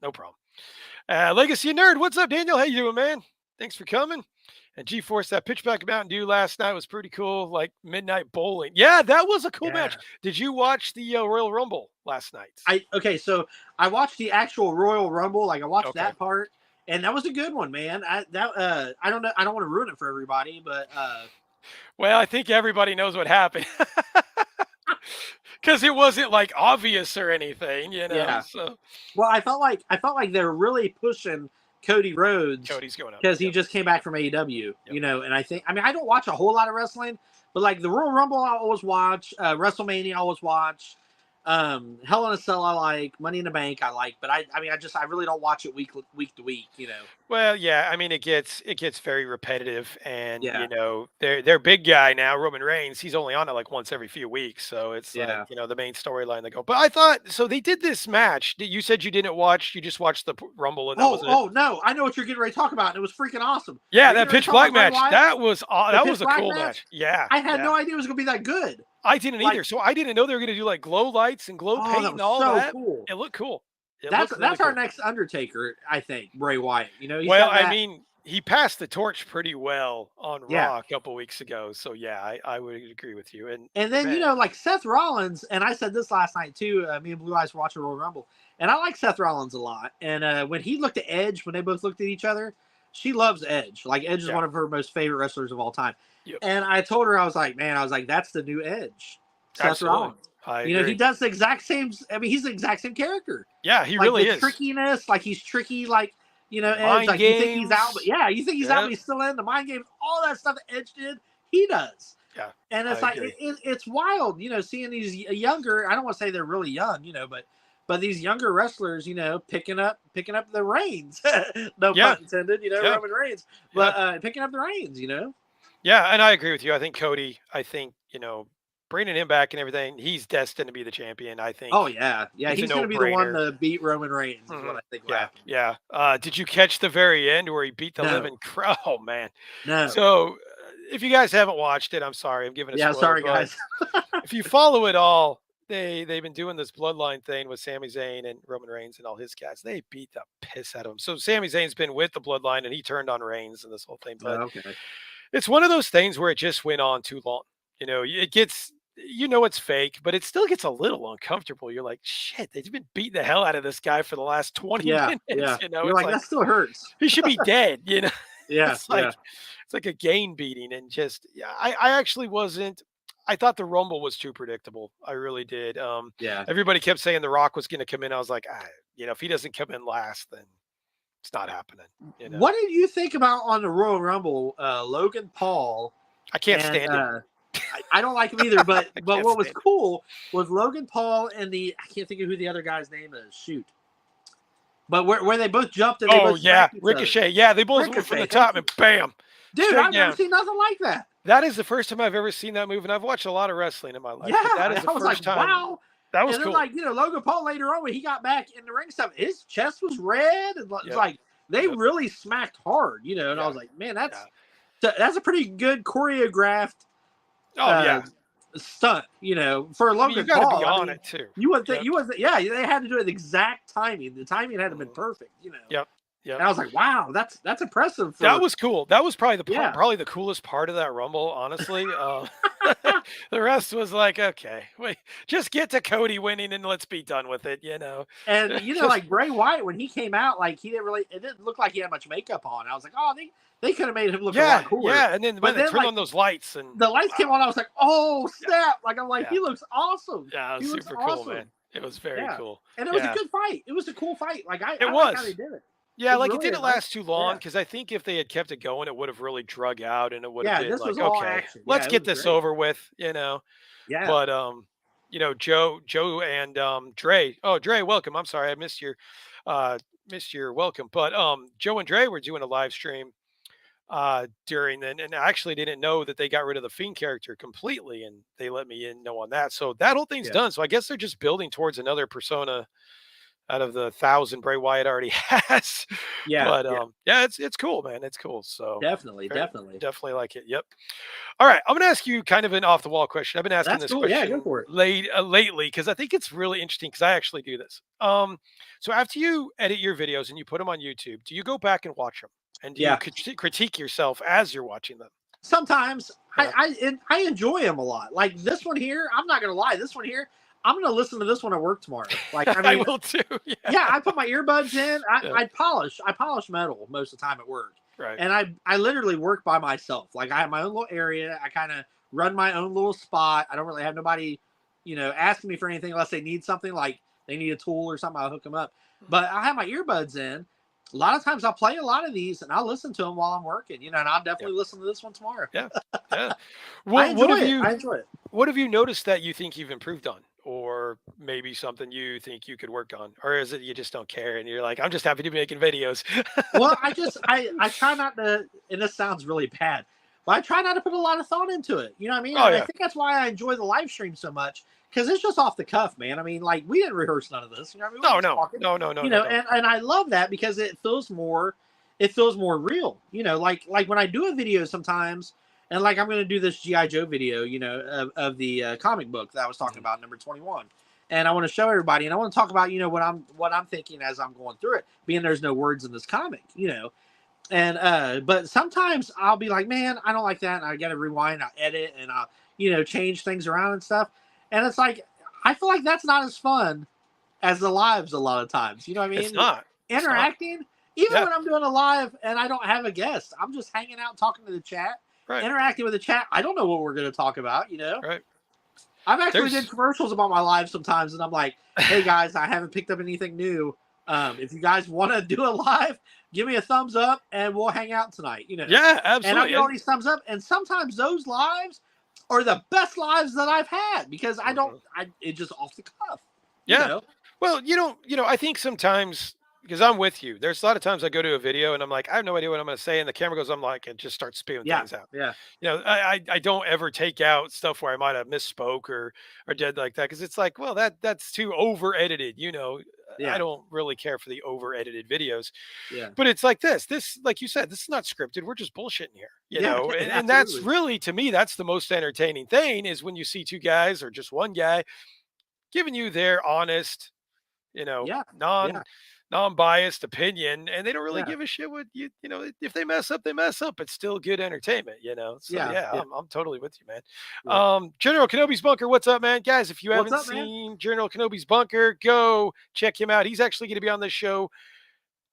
No problem. Legacy Nerd. What's up, Daniel? How you doing, man? Thanks for coming. And G-Force, that Pitchback Mountain Dew last night was pretty cool, like midnight bowling. Yeah, that was a cool Yeah. match. Did you watch the Royal Rumble last night? Okay, so I watched the actual Royal Rumble. Like I watched Okay. that part, and that was a good one, man. I don't know. I don't want to ruin it for everybody, but well, I think everybody knows what happened because it wasn't like obvious or anything, yeah. So Well, I felt like they're really pushing Cody Rhodes Cody's going up because he yep. just came back from AEW, Yep. and I mean I don't watch a whole lot of wrestling, but like the Royal Rumble I always watch, WrestleMania I always watch, Hell in a Cell I like, Money in the Bank I like, but I mean I really don't watch it week to week. Well, yeah, I mean it gets very repetitive, and Yeah, their big guy now, Roman Reigns, he's only on it like once every few weeks, so it's like yeah. the main storyline they go. But I thought so they did this match. You said you didn't watch, you just watched the Rumble, and that was it. Oh no, I know what you're getting ready to talk about, and it was freaking awesome. Yeah, Are you that getting ready to Pitch talk Black about Bray match, Wyatt? that was The that Pitch was a Black cool match? match. Yeah, I had yeah. no idea it was gonna be that good. I didn't Like, either. So I didn't know they were going to do like glow lights and glow oh, that paint and was all so that. cool. It looked cool. It looked really That's our cool. next Undertaker, I think, Bray Wyatt. He's Well, got I that. mean, he passed the torch pretty well on Yeah. Raw a couple weeks ago. So yeah, I would agree with you. And then Man, like Seth Rollins, and I said this last night too. Me and Blue Eyes were watching Royal Rumble, and I like Seth Rollins a lot. And when he looked at Edge, when they both looked at each other, she loves Edge. Like Edge is one of her most favorite wrestlers of all time. Yep. And I told her, I was like, that's the new Edge, Seth Absolutely. Rollins. I agree. He does the exact same. I mean, he's the exact same character. Yeah, he like really the is. Trickiness, like he's tricky, like Edge. Mind Like games. you think he's out, but yeah, you think he's out, but he's still in the mind games. All that stuff that Edge did, he does. Yeah, and it's like it's wild, seeing these younger. I don't want to say they're really young, but these younger wrestlers, picking up the reins. No pun intended, Roman Reigns, but picking up the reins, Yeah, and I agree with you. I think Cody. I think bringing him back and everything, he's destined to be the champion. I think. Oh yeah, he's going to be the one to beat Roman Reigns. Is what I think. Yeah. Did you catch the very end where he beat the living crowd? Oh man. No. So if you guys haven't watched it, I'm sorry. I'm giving a spoiler. Sorry guys. If you follow it all, they've been doing this bloodline thing with Sami Zayn and Roman Reigns and all his guys. They beat the piss out of him. So Sami Zayn's been with the bloodline and he turned on Reigns and this whole thing. But it's one of those things where it just went on too long. It gets it's fake, but it still gets a little uncomfortable. You're like, shit, they've been beating the hell out of this guy for the last 20 minutes. Yeah. You're it's like, that still hurts. He should be dead, Yeah. It's like a game beating. And just I actually wasn't. I thought the Rumble was too predictable. I really did. Everybody kept saying The Rock was going to come in. I was like, if he doesn't come in last, then it's not happening. What did you think about on the Royal Rumble, Logan Paul? I can't stand him. I don't like him either, but what was cool was Logan Paul and I can't think of who the other guy's name is. Shoot. But where they both jumped and they both Ricochet. Yeah, they both went from the top and bam. Dude, I've never seen nothing like that. That is the first time I've ever seen that move, and I've watched a lot of wrestling in my life. Yeah, that is the first time. Wow. That was and cool. Then, Logan Paul later on when he got back in the ring stuff, his chest was red, and they really smacked hard, and I was like, man, that's a pretty good choreographed. Stunt, for Logan you gotta Paul. Be on it too. You would think they had to do it the exact timing. The timing had to have been perfect, Yep. Yep. And I was like, wow, that's impressive. That was cool. That was probably Yeah. probably the coolest part of that Rumble, honestly. The rest was like, okay, wait, just get to Cody winning and let's be done with it. And Just like Bray Wyatt, when he came out, like it didn't look like he had much makeup on. I was like, oh, they could have made him look a lot cooler. yeah. And then when they turned like on those lights and the lights came on, I was like, oh snap! Like I'm like, yeah, he looks awesome. yeah, it He was looks super cool, awesome. man. It was very cool. And it was a good fight. It was a cool fight. Like I like how they did it. Yeah, It was like it really didn't last too long because I think if they had kept it going, it would have really drug out and it would have been this was like, all okay, action. let's It get was this great. over with. Yeah. But Joe and Dre. Oh, Dre, welcome. I'm sorry, I missed your welcome. But Joe and Dre were doing a live stream during then, and I actually didn't know that they got rid of the Fiend character completely, and they let me know on that. So that whole thing's done. So I guess they're just building towards another persona out of the 1,000 Bray Wyatt already has. But it's cool, man. It's cool. So definitely like it. Yep. All right, I'm going to ask you kind of an off the wall question. I've been asking this question go for it. lately because I think it's really interesting because I actually do this. So after you edit your videos and you put them on YouTube, do you go back and watch them? And do you critique yourself as you're watching them? Sometimes I enjoy them a lot. Like this one here, I'm not gonna lie. This one here, I'm gonna listen to this one at work tomorrow. Like I mean, I will too. Yeah, I put my earbuds in. I polish metal most of the time at work. Right. And I literally work by myself. Like I have my own little area. I kind of run my own little spot. I don't really have nobody, asking me for anything unless they need something like they need a tool or something. I'll hook them up. But I have my earbuds in. A lot of times I'll play a lot of these and I'll listen to them while I'm working, and I'll definitely listen to this one tomorrow. Yeah. Yeah. I enjoy it. What have you noticed that you think you've improved on, or maybe something you think you could work on, or is it you just don't care and you're like, I'm just happy to be making videos? Well, I try not to, and this sounds really bad, but I try not to put a lot of thought into it. You know what I mean? I think that's why I enjoy the live stream so much. Because it's just off the cuff, man. I mean, like we didn't rehearse none of this. You know what I mean? No. And I love that because it feels more real. Like when I do a video sometimes, and like I'm going to do this GI Joe video, of the comic book that I was talking about, number 21, and I want to show everybody, and I want to talk about what I'm thinking as I'm going through it, being there's no words in this comic, and but sometimes I'll be like, man, I don't like that, and I got to rewind, I'll edit, and I'll change things around and stuff. And it's like, I feel like that's not as fun as the lives a lot of times. You know what I mean? It's not. Interacting, even when I'm doing a live and I don't have a guest, I'm just hanging out, talking to the chat, interacting with the chat. I don't know what we're going to talk about, Right. I've actually did commercials about my live sometimes, and I'm like, hey, guys, I haven't picked up anything new. If you guys want to do a live, give me a thumbs up, and we'll hang out tonight. Yeah, absolutely. And I get all these thumbs up, and sometimes those lives are the best lives that I've had because it's just off the cuff. Yeah. Well, I think sometimes because I'm with you, there's a lot of times I go to a video and I'm like, I have no idea what I'm going to say. And the camera goes, I'm like, and just starts spewing things out. Yeah. I don't ever take out stuff where I might have misspoke or did like that. Cause it's like, well, that's too over edited, I don't really care for the over edited videos. Yeah. But it's like this, like you said, this is not scripted. We're just bullshitting here, and that's really, to me, that's the most entertaining thing is when you see two guys or just one guy giving you their honest, non-biased opinion, and they don't really give a shit what if they mess up, they mess up. It's still good entertainment, So I'm totally with you, man. Yeah. General Kenobi's Bunker, what's up, man? Guys, if you haven't seen General Kenobi's Bunker, go check him out. He's actually going to be on this show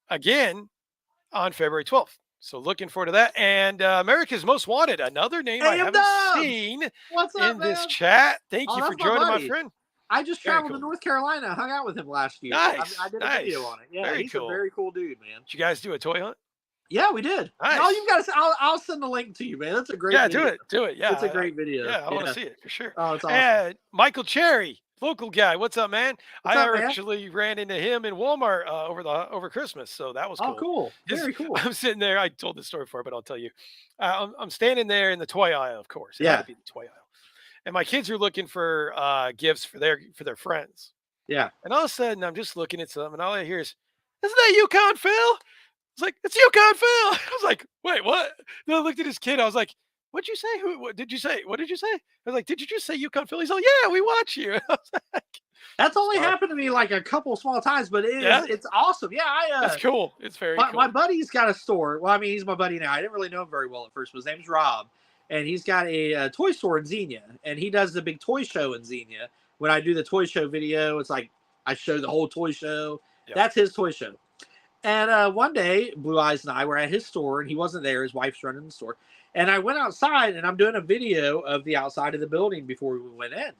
again on February 12th. So looking forward to that. And America's Most Wanted, another name I haven't seen in this chat. Thank you for joining, my friend. I just traveled to North Carolina, hung out with him last year. Nice. I did a video on it. Yeah, he's a very cool dude, man. Did you guys do a toy hunt? Yeah, we did. Nice. All you've got to I'll send the link to you, man. That's a great video. Do it. Yeah. It's a great video. Yeah, I want to see it for sure. Oh, it's awesome. And Michael Cherry, local guy. What's up, man? Actually ran into him in Walmart over Christmas, so that was cool. Oh, cool. Very cool. I'm sitting there. I told this story before, but I'll tell you. I'm standing there in the toy aisle, of course. It had to be the toy aisle. And my kids are looking for gifts for their friends. Yeah. And all of a sudden, I'm just looking at something, and all I hear is, "Isn't that Yukon Phil?" I was like, "It's Yukon Phil." I was like, "Wait, what?" Then I looked at his kid. I was like, "What'd you say? What did you say? What did you say?" I was like, "Did you just say Yukon Phil?" He's like, "Yeah, we watch you." I was like, That's only So, happened to me like a couple small times, but yeah, it's awesome. Yeah, it's cool. It's very my cool. buddy's got a store. Well, I mean, he's my buddy now. I didn't really know him very well at first, but his name's Rob, and he's got a toy store in Xenia, and he does the big toy show in Xenia. When I do the toy show video, it's like I show the whole toy show. Yep. That's his toy show. And one day, Blue Eyes and I were at his store, and he wasn't there. His wife's running the store. And I went outside, and I'm doing a video of the outside of the building before we went in.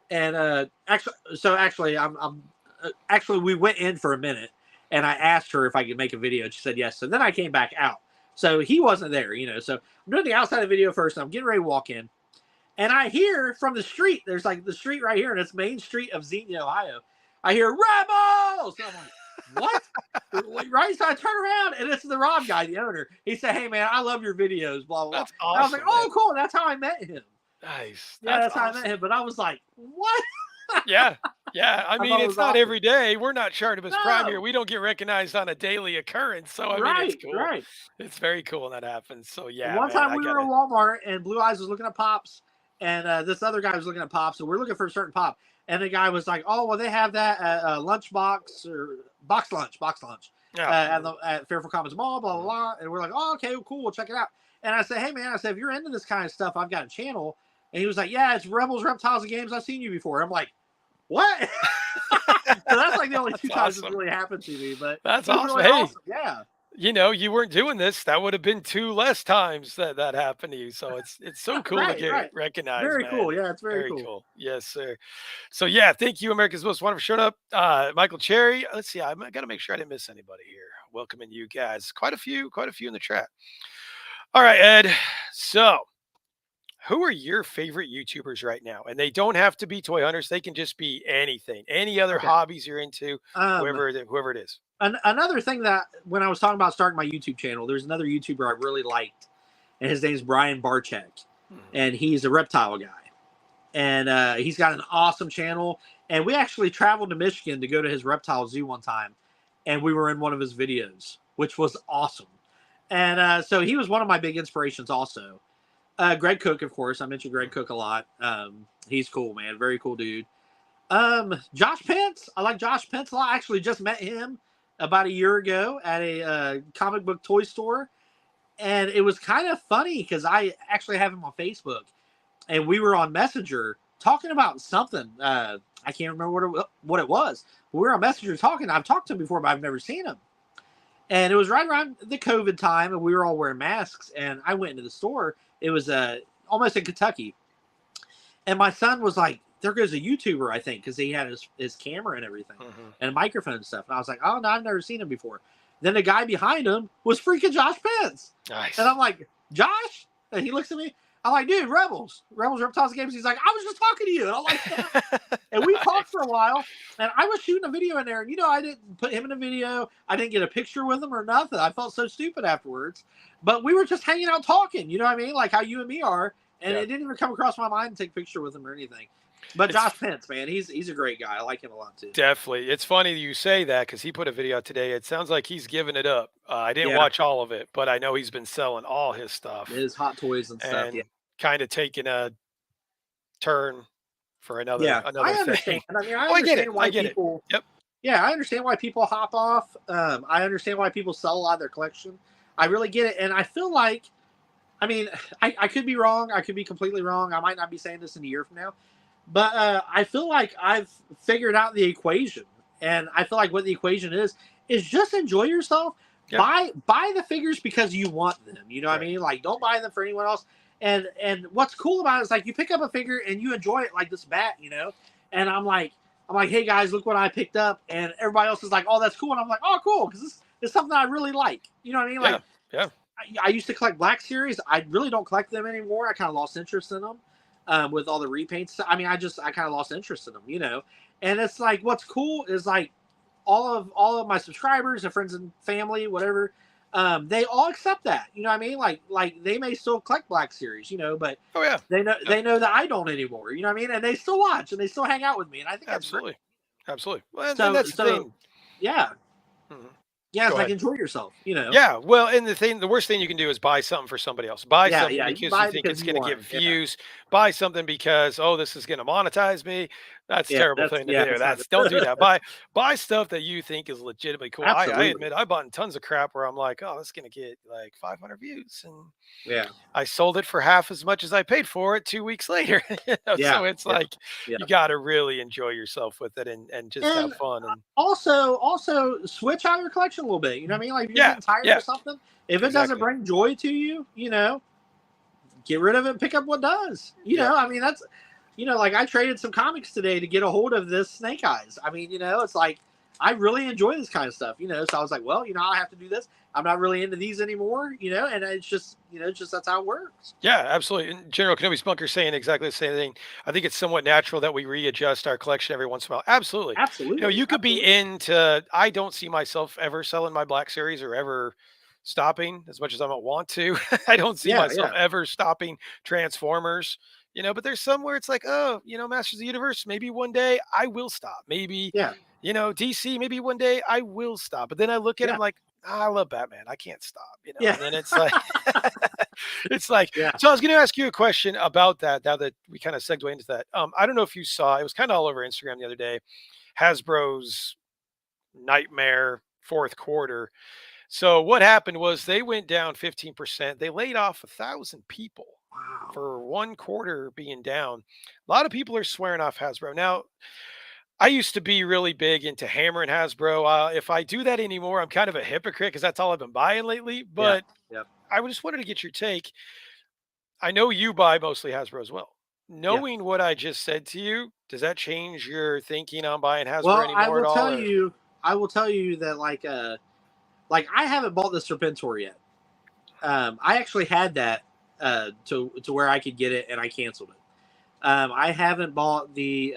And actually, actually, we went in for a minute, and I asked her if I could make a video, and she said yes. So then I came back out. So he wasn't there, you know. So I'm doing the outside of the video first, and I'm getting ready to walk in. And I hear from the street, there's like the street right here, and it's Main Street of Xenia, Ohio. I hear Rebels! So I'm like, what? Right? So I turn around, and it's the Rob guy, the owner. He said, hey, man, I love your videos, blah, blah, blah. That's awesome. I was like, oh, cool. That's how I met him. Nice. Yeah, that's how awesome. I met him. But I was like, what? Yeah. Yeah. I mean, it's not every day. We're not Shartibus Prime here. We don't get recognized on a daily occurrence. So, I mean, it's cool. Right. It's very cool when that happens. So, yeah. One time we were in Walmart, and Blue Eyes was looking at Pops, and this other guy was looking at Pops, and we're looking for a certain Pop. And the guy was like, oh, well, they have that at Lunchbox or Box Lunch at Fairfield Commons Mall, blah, blah, blah. And we're like, oh, okay, cool, we'll check it out. And I said, hey, man, if you're into this kind of stuff, I've got a channel. And he was like, yeah, it's Rebels, Reptiles, and Games. I've seen you before. I'm like, what? So that's like the only two times it's really happened to me. But that's awesome. Really awesome. Yeah. You know, you weren't doing this. That would have been 2 less times that happened to you. So it's so cool to get recognized. Very man. cool. Yeah, it's very cool. Yes, sir. So yeah, thank you, America's Most Wanted, for showing up. Michael Cherry. Let's see. I got to make sure I didn't miss anybody here. Welcoming you guys. Quite a few in the chat. All right, Ed. So, who are your favorite YouTubers right now? And they don't have to be toy hunters. They can just be anything. Any other hobbies you're into, whoever it is. Another thing that when I was talking about starting my YouTube channel, there's another YouTuber I really liked, and his name's Brian Barczyk, and he's a reptile guy, and he's got an awesome channel. And we actually traveled to Michigan to go to his reptile zoo one time, and we were in one of his videos, which was awesome. And so he was one of my big inspirations also. Greg Cook, of course. I mentioned Greg Cook a lot. He's cool, man. Very cool dude. Josh Pence. I like Josh Pence a lot. I actually just met him about a year ago at a comic book toy store. And it was kind of funny because I actually have him on Facebook. And we were on Messenger talking about something. I can't remember what it was. We were on Messenger talking. I've talked to him before, but I've never seen him. And it was right around the COVID time, and we were all wearing masks. And I went into the store. It was almost in Kentucky. And my son was like, there goes a YouTuber, I think, because he had his camera and everything and a microphone and stuff. And I was like, oh, no, I've never seen him before. Then the guy behind him was freaking Josh Pence. Nice. And I'm like, Josh? And he looks at me. I'm like, dude, Rebels, Reptiles and Games. He's like, I was just talking to you. And I'm like, and we talked for a while. And I was shooting a video in there. And, I didn't put him in a video. I didn't get a picture with him or nothing. I felt so stupid afterwards. But we were just hanging out talking. You know what I mean? Like how you and me are. And it didn't even come across my mind to take a picture with him or anything. But Josh Pence, man, he's a great guy. I like him a lot, too. Definitely. It's funny you say that because he put a video out today. It sounds like he's giving it up. I didn't watch all of it, but I know he's been selling all his stuff. His hot toys and stuff, kind of taking a turn for another I understand. thing. I mean, I understand why people. Yep. Yeah, I understand why people hop off. I understand why people sell a lot of their collection. I really get it. And I feel like, I mean, I could be wrong. I could be completely wrong. I might not be saying this in a year from now. But I feel like I've figured out the equation. And I feel like what the equation is just enjoy yourself. Yep. Buy the figures because you want them. You know what I mean? Like, don't buy them for anyone else. And what's cool about it is like you pick up a figure and you enjoy it, like this bat, And I'm like, hey guys, look what I picked up, and everybody else is like, oh, that's cool, and I'm like, oh, cool, because this is something I really like. You know what I mean? Like, I used to collect Black Series. I really don't collect them anymore. I kind of lost interest in them with all the repaints. I mean, I kind of lost interest in them, And it's like, what's cool is like all of my subscribers and friends and family, whatever. They all accept that, you know what I mean? Like they may still collect Black Series, but they know that I don't anymore, you know what I mean? And they still watch and they still hang out with me, and I think absolutely. Well, so, and that's the thing. Yeah. Mm-hmm. Yeah, it's like enjoy yourself, Yeah, well, and the worst thing you can do is buy something for somebody else. Buy something because you think it's going to get views. Buy something because, this is going to monetize me. That's a terrible thing to do. Don't do that. Buy stuff that you think is legitimately cool. I admit I bought tons of crap where I'm like, oh, it's gonna get like 500 views, and I sold it for half as much as I paid for it 2 weeks later. So it's like you got to really enjoy yourself with it and just have fun. And also switch out your collection a little bit. You know what I mean? Like if you're getting tired of something, if it doesn't bring joy to you, get rid of it and pick up what does. You know, I mean that's. Like I traded some comics today to get a hold of this Snake Eyes. I mean, it's like I really enjoy this kind of stuff, So I was like, well, I have to do this. I'm not really into these anymore, and it's just, that's how it works. Yeah, absolutely. And General Kenobi Spunker saying exactly the same thing. I think it's somewhat natural that we readjust our collection every once in a while. Absolutely. Absolutely. You could be into. I don't see myself ever selling my Black Series or ever stopping as much as I don't want to. I don't see myself ever stopping Transformers. But there's somewhere it's like, oh, Masters of the Universe, maybe one day I will stop. Maybe, DC, maybe one day I will stop. But then I look at him like, I love Batman. I can't stop, And then it's like, So I was going to ask you a question about that now that we kind of segued into that. I don't know if you saw, it was kind of all over Instagram the other day, Hasbro's nightmare fourth quarter. So what happened was they went down 15%. They laid off 1,000 people. Wow. For one quarter being down. A lot of people are swearing off Hasbro. Now, I used to be really big into hammering Hasbro. If I do that anymore, I'm kind of a hypocrite because that's all I've been buying lately. But I just wanted to get your take. I know you buy mostly Hasbro as well. Knowing what I just said to you, does that change your thinking on buying Hasbro anymore at all? I will tell you that like I haven't bought the Serpentor yet. I actually had that. To where I could get it, and I canceled it. I haven't bought the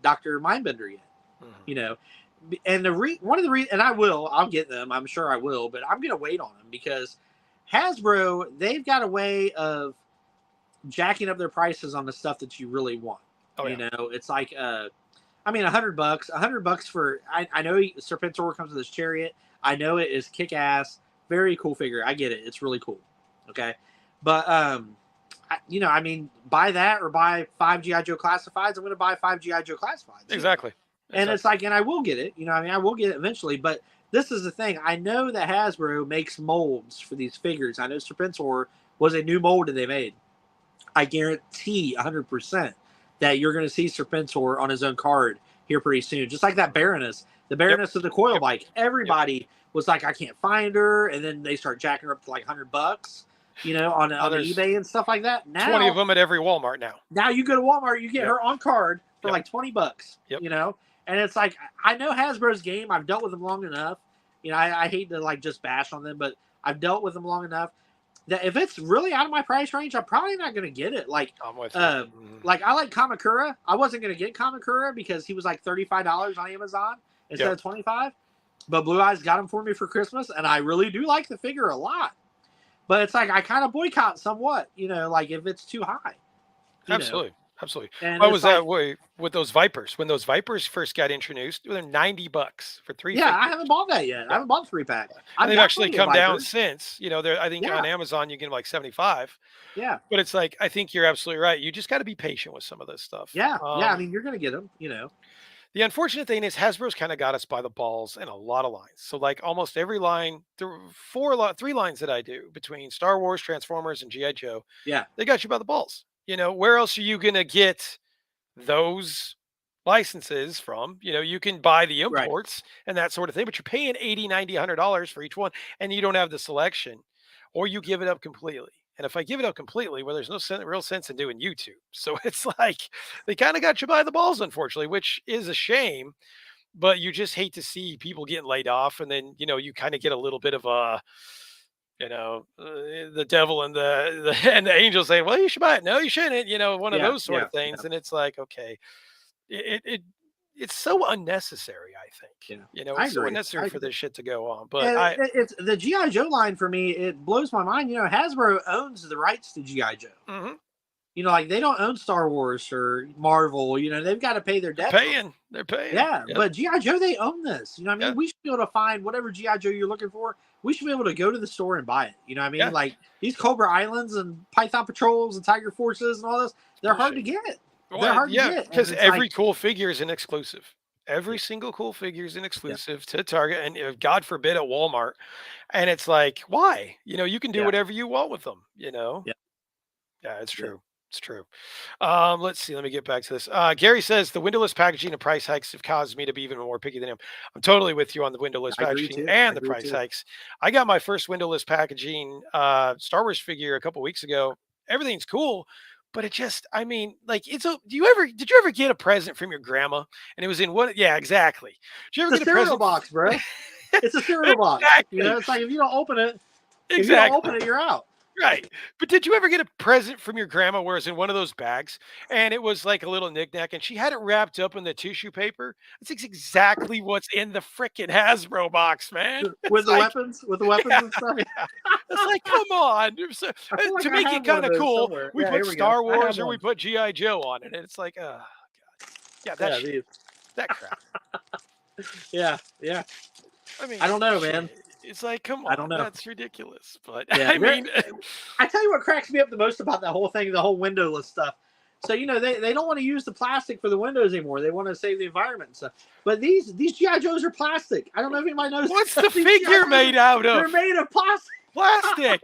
Dr. Mindbender yet, and one of the reasons, and I'll get them. I'm sure I will, but I'm gonna wait on them because Hasbro, they've got a way of jacking up their prices on the stuff that you really want. It's like $100, $100 for. I know Serpentor comes with his chariot. I know it is kick ass, very cool figure. I get it. It's really cool. Okay. But, buy that or buy 5 G.I. Joe Classifieds. I'm going to buy 5 G.I. Joe Classifieds. Exactly. And it's like, and I will get it. I will get it eventually. But this is the thing. I know that Hasbro makes molds for these figures. I know Serpentor was a new mold that they made. I guarantee 100% that you're going to see Serpentor on his own card here pretty soon. Just like that Baroness. The Baroness of the Coil Bike. Everybody was like, I can't find her. And then they start jacking her up to like $100. On eBay and stuff like that. Now 20 of them at every Walmart now. Now you go to Walmart, you get her on card for like $20. And it's like, I know Hasbro's game. I've dealt with them long enough. I hate to like just bash on them, but I've dealt with them long enough that if it's really out of my price range, I'm probably not going to get it. Like, I'm with you. Like I like Kamakura. I wasn't going to get Kamakura because he was like $35 on Amazon instead of $25. But Blue Eyes got him for me for Christmas, and I really do like the figure a lot. But it's like I kind of boycott somewhat, like if it's too high. Absolutely. And what was that way with those Vipers? When those Vipers first got introduced, they're $90 for 3 figures. I haven't bought that yet. I haven't bought the 3-pack. They've actually come down since. I think on Amazon you get like 75. Yeah. But it's like, I think you're absolutely right. You just got to be patient with some of this stuff. Yeah. You're going to get them, The unfortunate thing is Hasbro's kind of got us by the balls in a lot of lines. So like almost every line, 3 lines that I do between Star Wars, Transformers, and G.I. Joe, they got you by the balls. Where else are you going to get those licenses from? You can buy the imports and that sort of thing, but you're paying $80, $90, $100 for each one, and you don't have the selection, or you give it up completely. And if I give it up completely, well, there's no real sense in doing YouTube. So it's like they kind of got you by the balls, unfortunately, which is a shame. But you just hate to see people getting laid off. And then, you kind of get a little bit of a, the devil and the angel saying, well, you should buy it. No, you shouldn't. One of those sort of things. Yeah. And it's like, okay, it's so unnecessary, I think. It's so unnecessary for this shit to go on. But it's the G.I. Joe line for me, it blows my mind. Hasbro owns the rights to G.I. Joe. Mm-hmm. Like they don't own Star Wars or Marvel. They've got to pay their debt. They're paying. Yeah, yep. But G.I. Joe, they own this. We should be able to find whatever G.I. Joe you're looking for. We should be able to go to the store and buy it. Like these Cobra Islands and Python Patrols and Tiger Forces and all this, they're hard to get. They're Well, hard to yeah, get, and because it's like, every cool figure is an exclusive. Every yeah, single cool figure is an yeah, exclusive to Target, and God forbid at Walmart. And it's like, why? You can do yeah, whatever you want with them. yeah, Yeah, it's yeah. true. It's true. Let's see. Let me get back to this. Gary says the windowless packaging and price hikes have caused me to be even more picky than him. I'm totally with you on the windowless I agree packaging too. I and the agree price too. hikes. I got my first windowless packaging Star Wars figure a couple weeks ago. Everything's cool, but it just, I mean, like, did you ever get a present from your grandma and it was in what? Yeah, exactly. Did you ever It's get a a cereal present? box, bro. It's a cereal box. Exactly. It's like if you don't open Exactly. it, you're out. Right. But did you ever get a present from your grandma where it's in one of those bags and it was like a little knickknack and she had it wrapped up in the tissue paper? That's exactly what's in the frickin' Hasbro box, man. It's like, With the weapons yeah, and stuff. it's like, come on. I feel like To I make it have one kind of of those cool, somewhere. we Yeah, put here we go. Star I have Wars or we one. put G.I. Joe on it. And it's like, yeah, that Yeah, shit, these. that crap. Yeah, yeah. I I mean, don't know, man. shit. It's like, come I don't on, know. that's ridiculous. But Yeah, I mean, I tell you what cracks me up the most about that whole thing, the whole windowless stuff. So they don't want to use the plastic for the windows anymore. They want to save the environment and stuff. But these GI Joes are plastic. I don't know if anybody knows. what's the These GI figure Joes made out they're of? made of plastic. Plastic.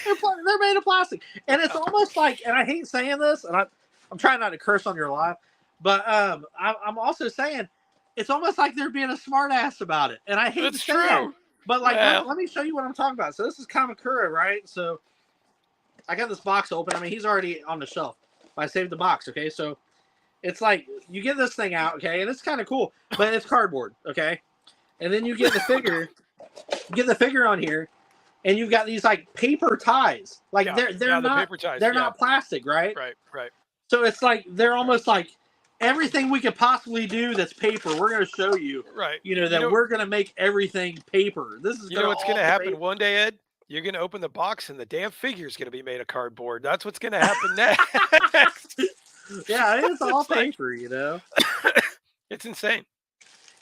They're made of plastic, and it's almost like. And I hate saying this, and I'm trying not to curse on your live, but I'm also saying it's almost like they're being a smartass about it, and I hate to That's say that. true. But like, Well, let me show you what I'm talking about. So this is Kamakura, right? So I got this box open. I mean, he's already on the shelf. But I saved the box. Okay, so it's like you get this thing out, okay, and it's kind of cool, but it's cardboard, okay. And then you get the figure, on here, and you've got these like paper ties. Like yeah, yeah, the paper ties. they're Yeah, not plastic, right? right, right, So it's like they're almost like everything we could possibly do that's paper. We're going to show you, right. that we're going to make everything paper. This is You going know to what's going all to be happen paper. one day, Ed? You're going to open the box and the damn figure's going to be made of cardboard. That's what's going to happen next. Yeah, it's all It's like, paper. it's insane.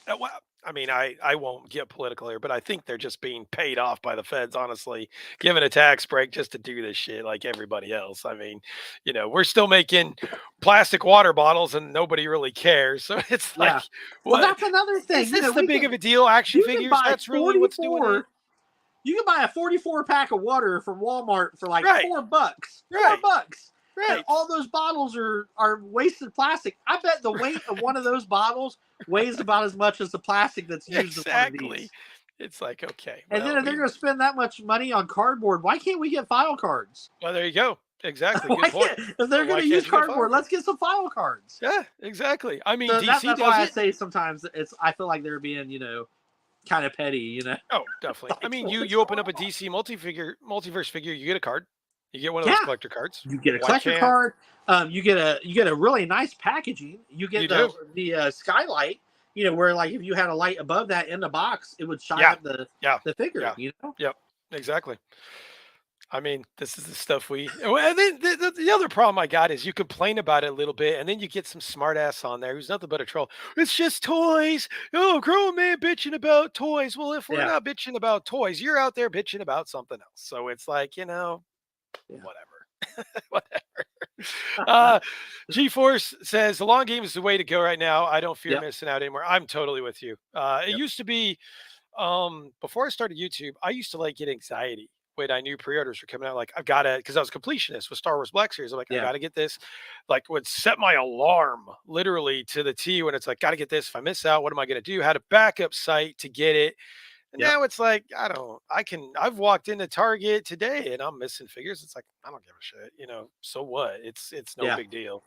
Well, I mean, I won't get political here, but I think they're just being paid off by the feds, honestly, given a tax break just to do this shit like everybody else. I mean, we're still making plastic water bottles and nobody really cares. So it's like, Yeah. Well, what that's another is thing. this the big of a deal? Action You can figures? buy That's really what's doing it? 44. You can buy a 44 pack of water from Walmart for like Right, $4. right, $4. And right. all those bottles are wasted plastic. I bet the weight of one of those bottles weighs about as much as the plastic that's used in one of Exactly. these. It's like, okay, And then well, if they're going to spend that much money on cardboard, why can't we get file cards? there you go. Exactly. Why Good point. can't, if they're Well, going why to can't use you get file cardboard, let's cards? get some file cards. Yeah, exactly. I mean, So DC that's does why I it. say sometimes I feel like they're being, kind of petty. Oh, definitely. I Like, mean, what's you open going up a on? DC multiverse figure, you get a card. You get one of Yeah, those collector cards. you get a Why collector can't card. You get a really nice packaging. You you get do? the skylight. Where like if you had a light above that in the box, it would shine Yeah, up the yeah, figure. yeah, yep, exactly. I mean, this is the stuff well, and then the other problem I got is you complain about it a little bit, and then you get some smartass on there who's nothing but a troll. It's just toys. Oh, grown man bitching about toys. Well, if we're Yeah, not bitching about toys, you're out there bitching about something else. So it's like, yeah, whatever. Whatever. Uh, G Force says the long game is the way to go right now. I don't fear yep, missing out anymore. I'm totally with you. It yep, used to be before I started YouTube, I used to like get anxiety when I knew pre-orders were coming out. Like I've got to, because I was completionist with Star Wars Black Series. I'm like, I yeah, got to get this. Like would set my alarm literally to the T when it's like, got to get this. If I miss out, what am I going to do? Had a backup site to get it. And yep, now it's like, I've walked into Target today and I'm missing figures. It's like, I don't give a shit, so what? It's no yeah, big deal.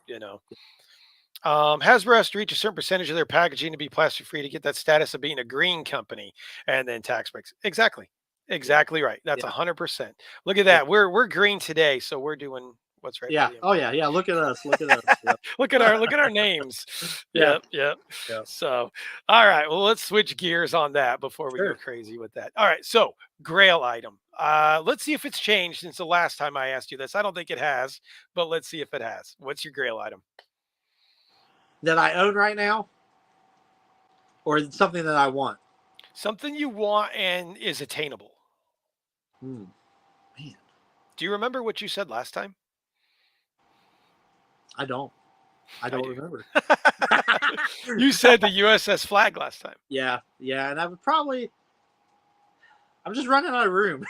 Hasbro has to reach a certain percentage of their packaging to be plastic free to get that status of being a green company and then tax breaks. Exactly. yeah, Exactly right. That's yeah, 100%. Look at yeah, that. We're green today, so we're doing what's right by yeah. the Oh yeah, yeah. environment. Look at us. Look at us. Yep. Look at our names. Yeah, Yep, yep. yeah. So, all right. Well, let's switch gears on that before we go Sure. crazy with that. All right. So, Grail item. Let's see if it's changed since the last time I asked you this. I don't think it has, but let's see if it has. What's your Grail item? That I own right now, or something that I want. Something you want and is attainable. Hmm. Man, Do you remember what you said last time? I don't. I don't remember. You said the USS Flag last time. Yeah, and I would probably. I'm just running out of room.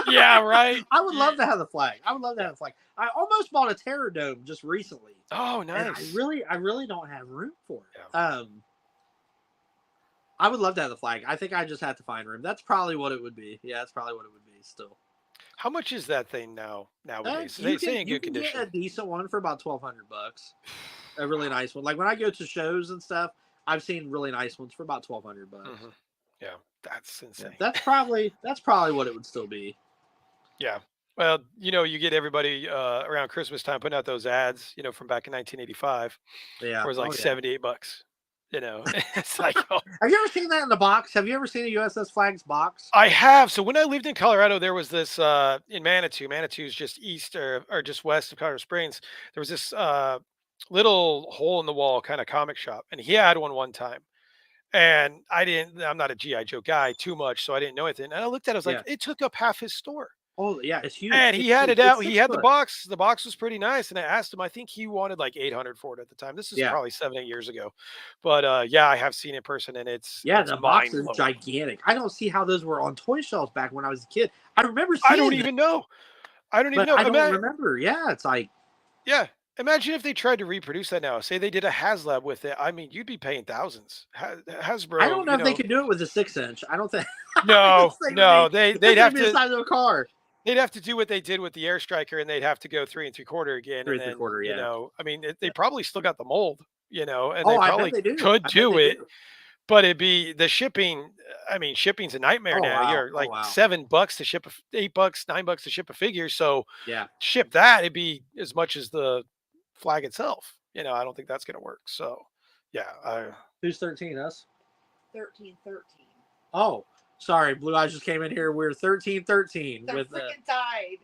Yeah, right. I would love to have the flag. I almost bought a Terror Dome just recently. Oh, And nice. I really don't have room for it. Yeah. I would love to have the flag. I think I just have to find room. That's probably what it would be. Yeah, that's probably what it would be still. How much is that thing nowadays? You They say in can good condition. get a decent one for about $1,200. A really nice one. Like when I go to shows and stuff, I've seen really nice ones for about $1,200. Mm-hmm. Yeah, that's insane. Yeah, that's probably what it would still be. Yeah. Well, you get everybody around Christmas time putting out those ads, from back in 1985, Yeah, where it's like $78. It's like, oh. Have you ever seen that in the box? Have you ever seen a USS Flag's box? I have. So when I lived in Colorado, there was this in Manitou. Manitou is just east or just west of Colorado Springs. There was this little hole in the wall kind of comic shop, and he had one time. And I'm not a G.I. Joe guy too much, so I didn't know anything. And I looked at it, I was like, it took up half his store. Oh, yeah, it's huge. And he had it out. He had the box. The box was pretty nice. And I asked him, I think he wanted like 800 for it at the time. This is probably 7-8 years ago. But yeah, I have seen it in person, and it's the box is gigantic. I don't see how those were on toy shelves back when I was a kid. I remember seeing I don't even know. I don't remember. Yeah, it's like. Yeah. Imagine if they tried to reproduce that now. Say they did a HasLab with it. I mean, you'd be paying thousands. Hasbro. I don't know if they could do it with a 6-inch. I don't think. No, they'd have to. The size of a car. They'd have to do what they did with the Air Striker, and they'd have to go 3 3/4 again. 3 3/4, yeah. I mean, they probably still got the mold, and they probably could do it, but it'd be the shipping. I mean, shipping's a nightmare now. Wow. You're like $7 to ship $8, $9 to ship a figure. So yeah, ship that, it'd be as much as the flag itself. I don't think that's going to work. So yeah. Who's 13? Us? 13. Oh. Sorry, Blue Eyes just came in here. We're 13-13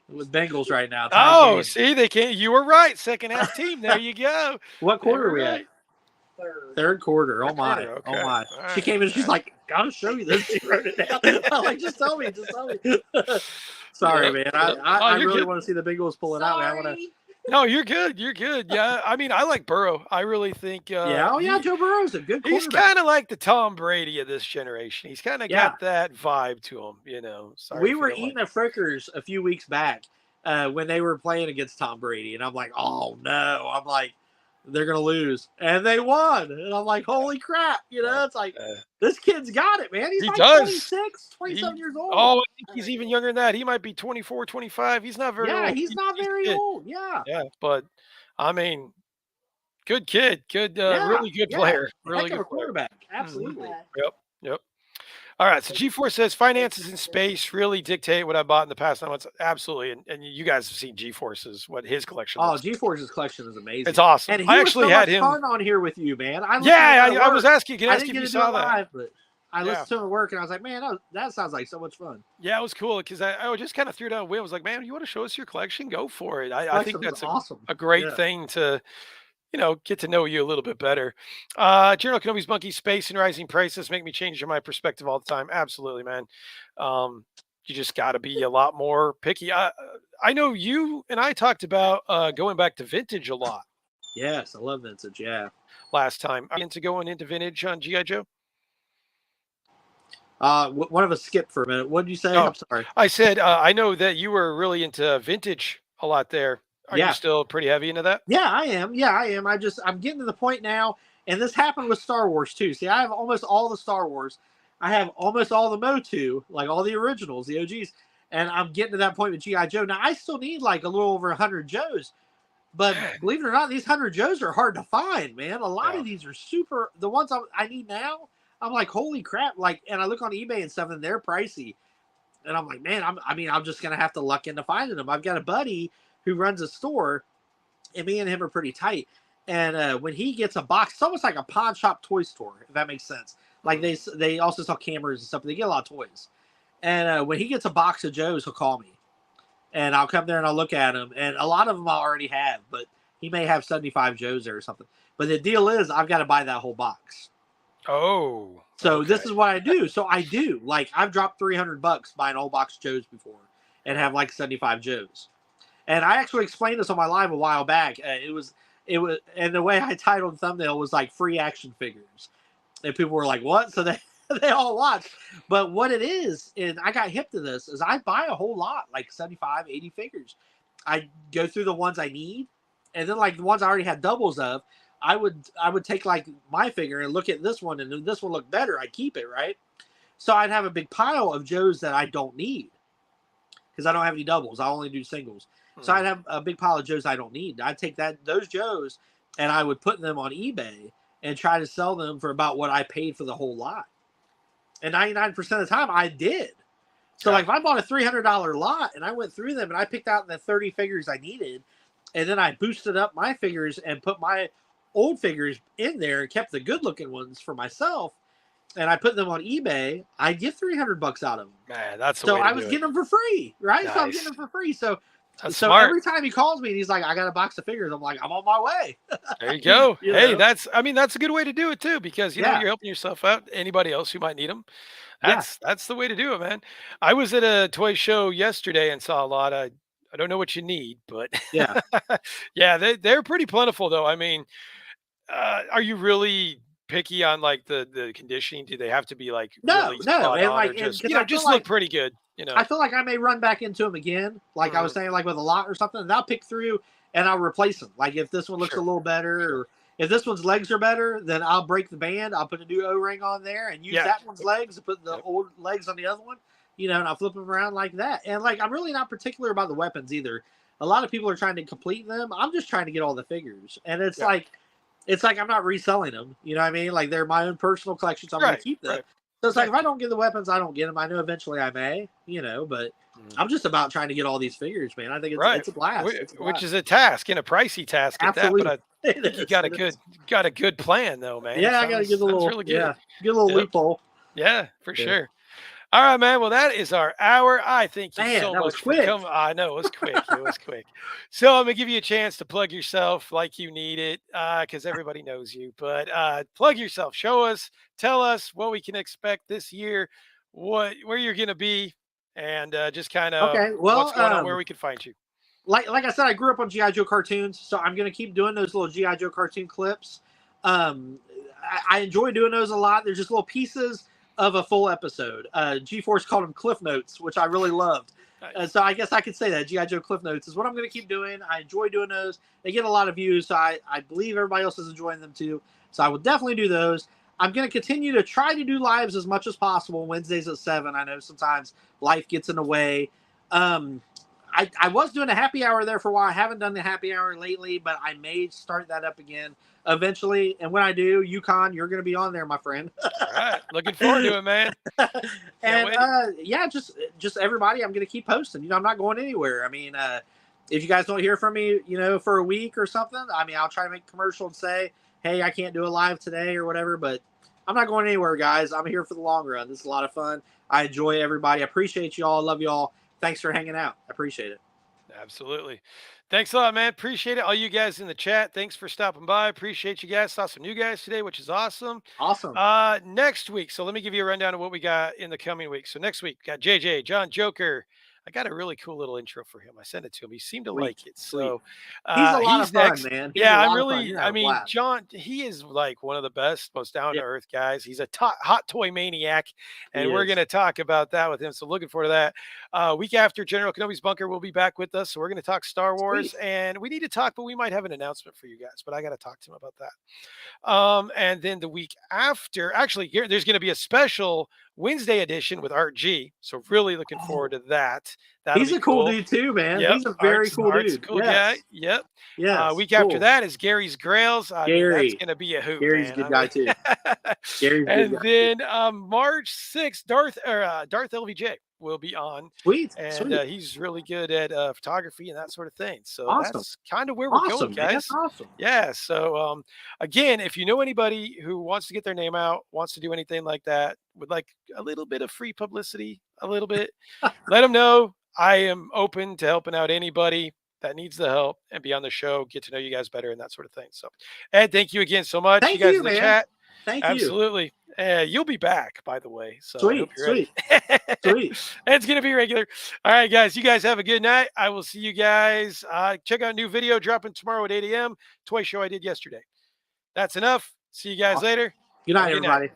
with Bengals right now. Oh, see, they can't. You were right. Second half team. There you go. What quarter are we at? Third quarter. Oh my. Okay. Oh my. She came in. She's like, "Gotta show you this." She wrote it down. I'm like, just tell me. Sorry, man. I really want to see the Bengals pull it out. Man. I want to. No, you're good. You're good. Yeah, I mean, I like Burrow. I really think. Joe Burrow's a good quarterback. He's kind of like the Tom Brady of this generation. He's kind of got that vibe to him. Sorry, we were eating at Frickers a few weeks back when they were playing against Tom Brady, and I'm like, oh no! I'm like, they're gonna lose, and they won, and I'm like, holy crap! It's like this kid's got it, man. He's like 26, 27 years old. Oh, I think he's even younger than that. He might be 24, 25. He's not very old. Yeah, he's not very old. Yeah. Yeah, but I mean, good kid, really good player, really good quarterback. Absolutely. Mm-hmm. Yep. All right, so G4 says finances in space really dictate what I bought in the past 9 months. Absolutely, and you guys have seen G-Force's what his collection. Oh, G-Force's collection is amazing. It's awesome. And I actually had him fun on here with you, man. I was asking. If you saw that. Live, but I listened to him at work, and I was like, man, that sounds like so much fun. Yeah, it was cool because I just kind of threw it out. I was like, man, you want to show us your collection? Go for it. I think that's awesome. A great thing to. Get to know you a little bit better. General Kenobi's Monkey, space and rising prices make me change my perspective all the time. Absolutely, man. You just got to be a lot more picky. I know you and I talked about going back to vintage a lot. Yes, I love vintage. Yeah. Last time. Are you into going into vintage on G.I. Joe? One of us skipped for a minute. What did you say? Oh, I'm sorry. I said, I know that you were really into vintage a lot there. Are you still pretty heavy into that? Yeah, I am. I'm getting to the point now, and this happened with Star Wars too. See, I have almost all the Star Wars. I have almost all the Motu, like all the originals, the OGs, and I'm getting to that point with G.I. Joe. Now, I still need like a little over 100 Joes, but believe it or not, these 100 Joes are hard to find, man. A lot of these are super. The ones I need now, I'm like, holy crap! Like, and I look on eBay and stuff, and they're pricey, and I'm like, man, I'm just gonna have to luck into finding them. I've got a buddy who runs a store, and me and him are pretty tight. And when he gets a box, it's almost like a pawn shop toy store, if that makes sense. Like they also sell cameras and stuff, but they get a lot of toys. And when he gets a box of Joes, he'll call me. And I'll come there and I'll look at them. And a lot of them I already have, but he may have 75 Joes there or something. But the deal is I've got to buy that whole box. Oh. So this is what I do. So I do. Like, I've dropped $300 buying a whole box of Joes before and have like 75 Joes. And I actually explained this on my live a while back. It was it was, and the way I titled the thumbnail was like free action figures, and people were like, "What?" So they all watched. But what it is, and I got hip to this, is I buy a whole lot, like 75, 80 figures. I go through the ones I need, and then like the ones I already had doubles of, I would take like my figure and look at this one, and then this one looked better. I'd keep it, right? So I'd have a big pile of Joes that I don't need because I don't have any doubles. I only do singles. So I'd have a big pile of Joes I don't need. I'd take those Joes and I would put them on eBay and try to sell them for about what I paid for the whole lot. And 99% of the time I did. So like if I bought a $300 lot and I went through them and I picked out the 30 figures I needed, and then I boosted up my figures and put my old figures in there and kept the good looking ones for myself, and I put them on eBay, I get $300 out of them. Man, that's the so way to I was getting them for free, right? Nice. So I'm getting them for free. So that's so smart. every time he calls me and he's like, "I got a box of figures," I'm like, "I'm on my way." There you go. You Hey, know? that's a good way to do it too, because you know you're helping yourself out. Anybody else who might need them, that's the way to do it, man. I was at a toy show yesterday and saw a lot. I don't know what you need, but Yeah. yeah, they're pretty plentiful though. I mean, are you really picky on like the conditioning? Do they have to be like No, really no, spot and on, or like, just because I feel just look like pretty good? You know, I feel like I may run back into them again, like I was saying, like with a lot or something, and I'll pick through and I'll replace them. Like if this one looks a little better, or if this one's legs are better, then I'll break the band. I'll put a new O-ring on there and use that one's legs to put the old legs on the other one, and I'll flip them around like that. And like I'm really not particular about the weapons either. A lot of people are trying to complete them. I'm just trying to get all the figures, and it's like I'm not reselling them. You know what I mean? Like they're my own personal collection, so I'm going to keep them. So it's like if I don't get the weapons, I don't get them. I know eventually I may, but I'm just about trying to get all these figures, man. I think it's a blast. Which is a task and a pricey task at that. But I think you got a good plan though, man. Yeah, I got to get a little really good. Get a little loophole. Yeah, for sure. All right, man. Well, that is our hour. I thank you so much for coming. I know it was quick. It was quick. So I'm gonna give you a chance to plug yourself like you need it, because everybody knows you. But plug yourself. Show us. Tell us what we can expect this year. Where you're gonna be, and just kind of what's going on, where we can find you. Like I said, I grew up on GI Joe cartoons, so I'm gonna keep doing those little GI Joe cartoon clips. I enjoy doing those a lot. They're just little pieces of a full episode. G-Force called them Cliff Notes, which I really loved. Nice. So I guess I could say that GI Joe Cliff Notes is what I'm going to keep doing. I enjoy doing those. They get a lot of views, so I believe everybody else is enjoying them too. So I will definitely do those. I'm going to continue to try to do lives as much as possible. Wednesdays at 7. I know sometimes life gets in the way. I was doing a happy hour there for a while. I haven't done the happy hour lately, but I may start that up again eventually. And when I do, Yukon, you're going to be on there, my friend. All right. Looking forward to it, man. And yeah, just everybody, I'm going to keep posting. I'm not going anywhere. I mean, if you guys don't hear from me, for a week or something, I mean, I'll try to make a commercial and say, hey, I can't do a live today or whatever, but I'm not going anywhere, guys. I'm here for the long run. This is a lot of fun. I enjoy everybody. I appreciate you all. Love you all. Thanks for hanging out. I appreciate it. Absolutely. Thanks a lot, man. Appreciate it. All you guys in the chat, thanks for stopping by. Appreciate you guys. Saw some new guys today, which is awesome. Awesome. Next week, so let me give you a rundown of what we got in the coming week. So next week, we got JJ, John Joker. I got a really cool little intro for him. I sent it to him. He seemed to like it. So he's a lot of fun, man. I mean, John, he is like one of the best, most down to earth guys. He's a hot toy maniac, and we're going to talk about that with him. So looking forward to that. Week after, General Kenobi's Bunker will be back with us. So we're going to talk Star Wars, and we need to talk, but we might have an announcement for you guys. But I got to talk to him about that. And then the week after, actually, there's going to be a special Wednesday edition with Art G. So really looking forward to that. He's a cool dude too, man. Yep. He's a very cool dude. Cool guy. Yep. Yeah. Week after that is Gary's Grails. I mean, that's going to be a hoot. Gary's a good guy too. Gary's and then March 6th, Darth LVJ will be on. Sweet. He's really good at photography and that sort of thing. So that's kind of where we're going, guys. That's awesome. Yeah. So again, if you know anybody who wants to get their name out, wants to do anything like that, would like a little bit of free publicity, a little bit, let them know. I am open to helping out anybody that needs the help and be on the show, get to know you guys better and that sort of thing. So, Ed, thank you again so much. Thank you guys you, in the man. chat. Thank you. Absolutely. You'll be back, by the way. So I hope Sweet, you're ready. sweet. It's going to be regular. All right, guys. You guys have a good night. I will see you guys. Check out a new video dropping tomorrow at 8 a.m. Toy show I did yesterday. That's enough. See you guys later. Good night, everybody.